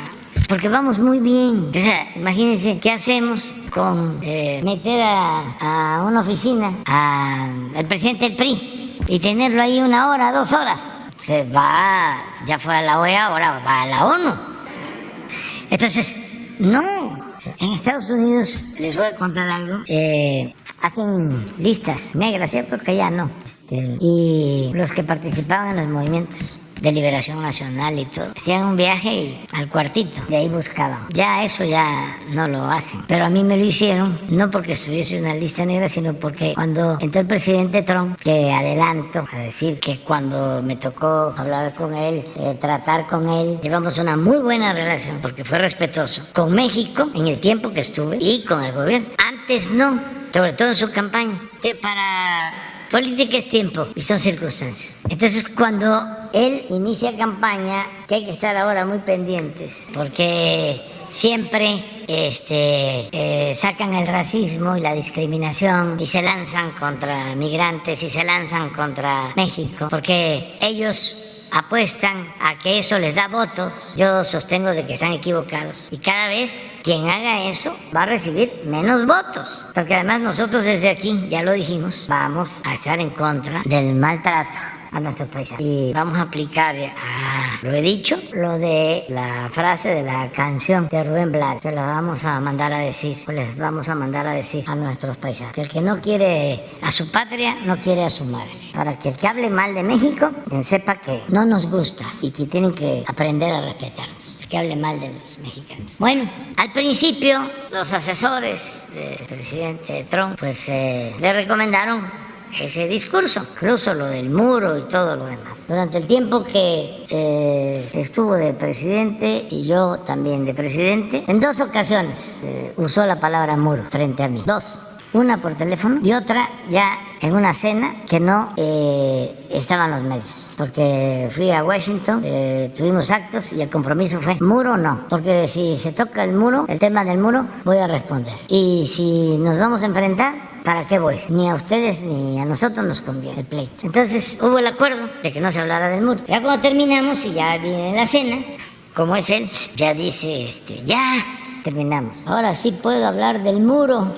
porque vamos muy bien. O sea, imagínense qué hacemos con meter a una oficina al presidente del PRI y tenerlo ahí 1 hora, 2 horas. Se va, ya fue a la OEA, ahora va a la ONU. Entonces, no. En Estados Unidos, les voy a contar algo, hacen listas negras, ¿sí? Porque ya no. Y los que participaban en los movimientos de Liberación Nacional y todo. Hacían un viaje y al cuartito, de ahí buscaban. Ya eso ya no lo hacen. Pero a mí me lo hicieron, no porque estuviese en una lista negra, sino porque cuando entró el presidente Trump, que adelanto a decir que cuando me tocó hablar con él, tratar con él, llevamos una muy buena relación, porque fue respetuoso con México en el tiempo que estuve y con el gobierno. Antes no, sobre todo en su campaña. Para política es tiempo y son circunstancias. Entonces, cuando él inicia campaña, que hay que estar ahora muy pendientes, porque siempre sacan el racismo y la discriminación y se lanzan contra migrantes y se lanzan contra México, porque ellos apuestan a que eso les da votos. Yo sostengo de que están equivocados y cada vez quien haga eso va a recibir menos votos, porque además nosotros desde aquí, ya lo dijimos, vamos a estar en contra del maltrato a nuestros paisanos y vamos a aplicar, lo he dicho, lo de la frase de la canción de Rubén Blades, se la vamos a mandar a decir, o les vamos a mandar a decir a nuestros paisanos, que el que no quiere a su patria no quiere a su madre, para que el que hable mal de México sepa que no nos gusta y que tienen que aprender a respetarnos, el que hable mal de los mexicanos. Bueno, al principio los asesores del presidente Trump pues le recomendaron ese discurso, incluso lo del muro y todo lo demás. Durante el tiempo que estuvo de presidente y yo también de presidente, en 2 ocasiones usó la palabra muro frente a mí. 2. Una por teléfono y otra ya en una cena que no estaban los medios, porque fui a Washington, tuvimos actos y el compromiso fue muro no, porque si se toca el muro, el tema del muro, voy a responder. Y si nos vamos a enfrentar, ¿para qué voy? Ni a ustedes ni a nosotros nos conviene el pleito. Entonces hubo el acuerdo de que no se hablara del muro. Ya cuando terminamos y ya viene la cena, como es él, ya dice, ya terminamos. Ahora sí puedo hablar del muro.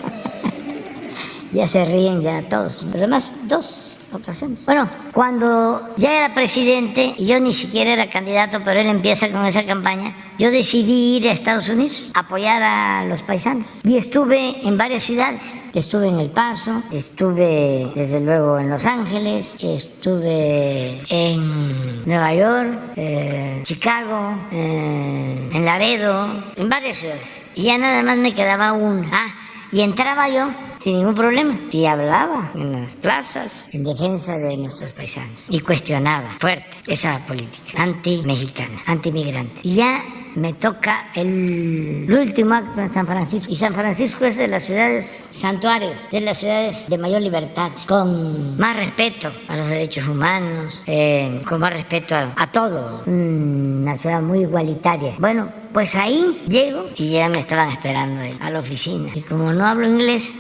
Ya se ríen ya todos. Pero además 2 ocasiones. Bueno, cuando ya era presidente y yo ni siquiera era candidato, pero él empieza con esa campaña, yo decidí ir a Estados Unidos a apoyar a los paisanos. Y estuve en varias ciudades. Estuve en El Paso, estuve desde luego en Los Ángeles, estuve en Nueva York, Chicago, en Laredo, en varias ciudades. Y ya nada más me quedaba una. Y entraba yo sin ningún problema y hablaba en las plazas en defensa de nuestros paisanos y cuestionaba fuerte esa política anti-mexicana, anti-migrante. Y ya me toca el último acto en San Francisco. Y San Francisco es de las ciudades santuario, de las ciudades de mayor libertad, con más respeto a los derechos humanos, con más respeto a todo. Una ciudad muy igualitaria. Bueno, pues ahí llego y ya me estaban esperando ahí, a la oficina. Y como no hablo inglés,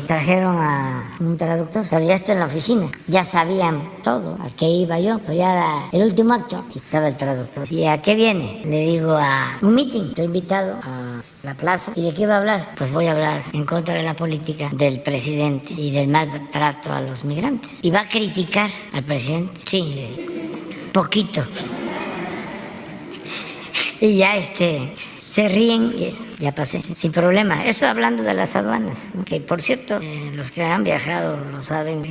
trajeron a un traductor. Pero ya estoy en la oficina. Ya sabían todo, a qué iba yo. Pues ya era el último acto y estaba el traductor. ¿Y a qué viene? Le digo, a un meeting. Estoy invitado a la plaza. ¿Y de qué va a hablar? Pues voy a hablar en contra de la política del presidente y del maltrato a los migrantes. ¿Y va a criticar al presidente? Sí, poquito. Y ya se ríen, ya pasé, sin problema. Eso hablando de las aduanas, que por cierto, los que han viajado lo saben,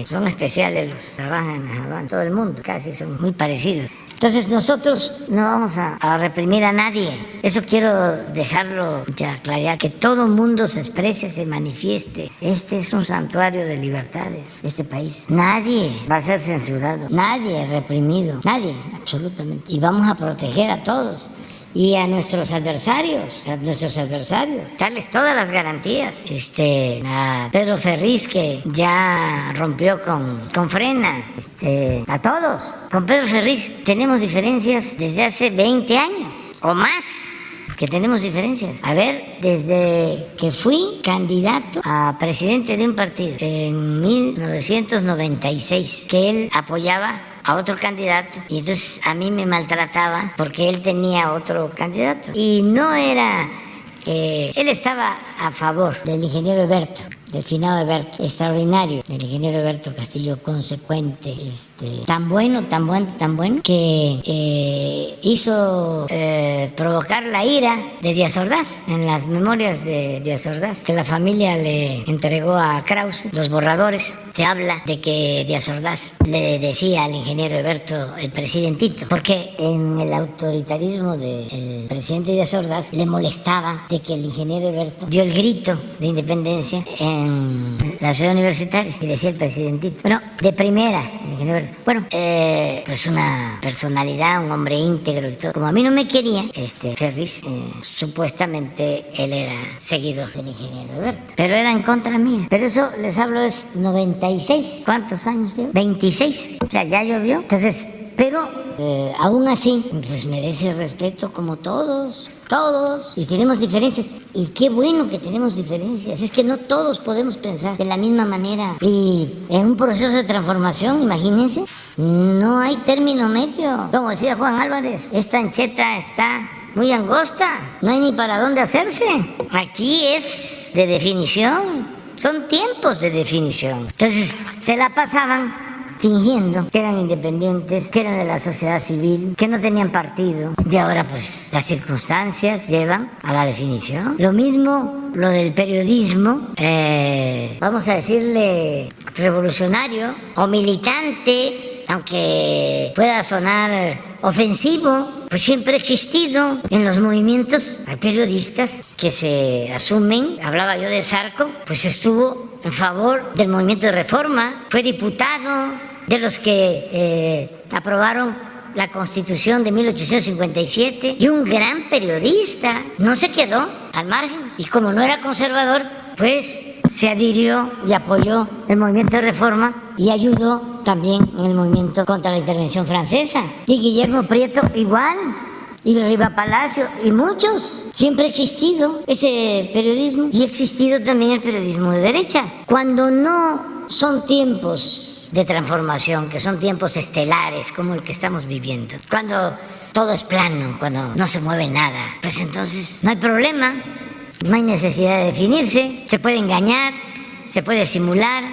son especiales los que trabajan en las aduanas, todo el mundo, casi son muy parecidos. Entonces nosotros no vamos a reprimir a nadie. Eso quiero dejarlo ya claro, que todo el mundo se exprese, se manifieste. Este es un santuario de libertades, este país. Nadie va a ser censurado, nadie reprimido, nadie, absolutamente. Y vamos a proteger a todos. Y a nuestros adversarios, darles todas las garantías. A Pedro Ferriz, que ya rompió con Frena, a todos. Con Pedro Ferriz tenemos diferencias desde hace 20 años o más, que tenemos diferencias. A ver, desde que fui candidato a presidente de un partido en 1996, que él apoyaba a otro candidato y entonces a mí me maltrataba porque él tenía otro candidato y no era él estaba a favor del ingeniero Eberto, el finado Eberto, extraordinario, el ingeniero Eberto Castillo, consecuente, tan bueno, que hizo provocar la ira de Díaz Ordaz. En las memorias de Díaz Ordaz, que la familia le entregó a Krause, los borradores, se habla de que Díaz Ordaz le decía al ingeniero Eberto el presidentito, porque en el autoritarismo del presidente Díaz Ordaz le molestaba de que el ingeniero Eberto dio el grito de independencia en la ciudad universitaria y decía el presidentito. Bueno, de primera, el ingeniero Eberto. Bueno, pues una personalidad, un hombre íntegro y todo. Como a mí no me quería, Ferris, supuestamente él era seguidor del ingeniero Eberto, pero era en contra mía. Pero eso les hablo es 96. ¿Cuántos años llevo? 26. O sea, ya llovió. Entonces, pero aún así, pues merece respeto como todos. Y tenemos diferencias. Y qué bueno que tenemos diferencias. Es que no todos podemos pensar de la misma manera. Y en un proceso de transformación, imagínense, no hay término medio. Como decía Juan Álvarez, esta ancheta está muy angosta. No hay ni para dónde hacerse. Aquí es de definición. Son tiempos de definición. Entonces, se la pasaban fingiendo que eran independientes, que eran de la sociedad civil, que no tenían partido. Y ahora pues las circunstancias llevan a la definición. Lo mismo lo del periodismo, vamos a decirle revolucionario o militante, aunque pueda sonar ofensivo, pues siempre ha existido en los movimientos. Hay periodistas que se asumen, hablaba yo de Zarco, pues estuvo en favor del movimiento de reforma, fue diputado de los que aprobaron la Constitución de 1857 y un gran periodista. No se quedó al margen y como no era conservador, pues se adhirió y apoyó el movimiento de reforma y ayudó también en el movimiento contra la intervención francesa. Y Guillermo Prieto igual, y Riva Palacio, y muchos. Siempre ha existido ese periodismo y ha existido también el periodismo de derecha. Cuando no son tiempos de transformación, que son tiempos estelares como el que estamos viviendo, cuando todo es plano, cuando no se mueve nada, pues entonces no hay problema, no hay necesidad de definirse, se puede engañar, se puede simular,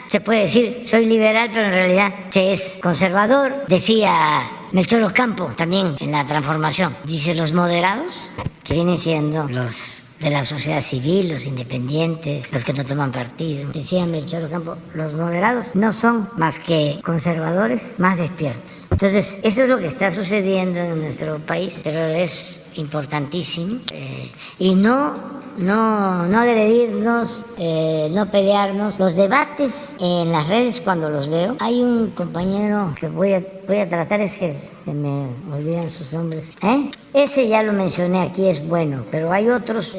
se puede decir soy liberal, pero en realidad se es conservador. Decía Melchor Ocampo también en la transformación, dice los moderados, que vienen siendo los de la sociedad civil, los independientes, los que no toman partido. Decía Melchor Ocampo, los moderados no son más que conservadores más despiertos. Entonces, eso es lo que está sucediendo en nuestro país, pero es importantísimo. Y no agredirnos, no pelearnos. Los debates en las redes, cuando los veo, hay un compañero que voy a tratar, es que se me olvidan sus nombres. Ese ya lo mencioné aquí, es bueno, pero hay otros,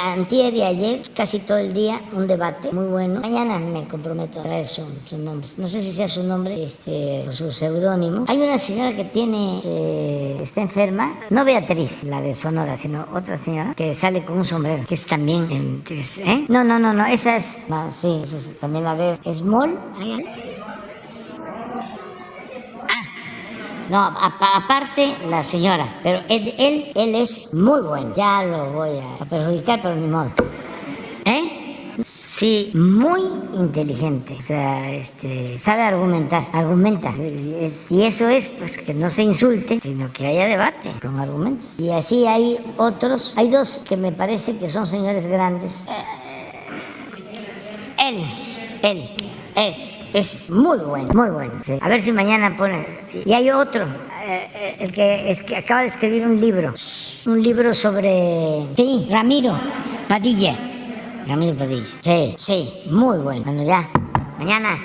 antier y ayer, casi todo el día, un debate muy bueno. Mañana me comprometo a traer su nombre. No sé si sea su nombre o su seudónimo. Hay una señora que está enferma, no Beatriz, la de Sonora, sino otra señora, que sale con un sombrero, que es también, No, esa es, sí, esa también la veo. ¿Es Mol? No, aparte la señora, pero él es muy bueno. Ya lo voy a perjudicar, pero ni modo. Sí, muy inteligente. O sea, sabe argumenta. Y eso es, pues, que no se insulte, sino que haya debate con argumentos. Y así hay otros. Hay dos que me parece que son señores grandes. Él es muy bueno. Sí. A ver si mañana pone. Y hay otro, el que acaba de escribir un libro sobre, Ramiro Padilla. Sí, muy bueno. Bueno, ya, mañana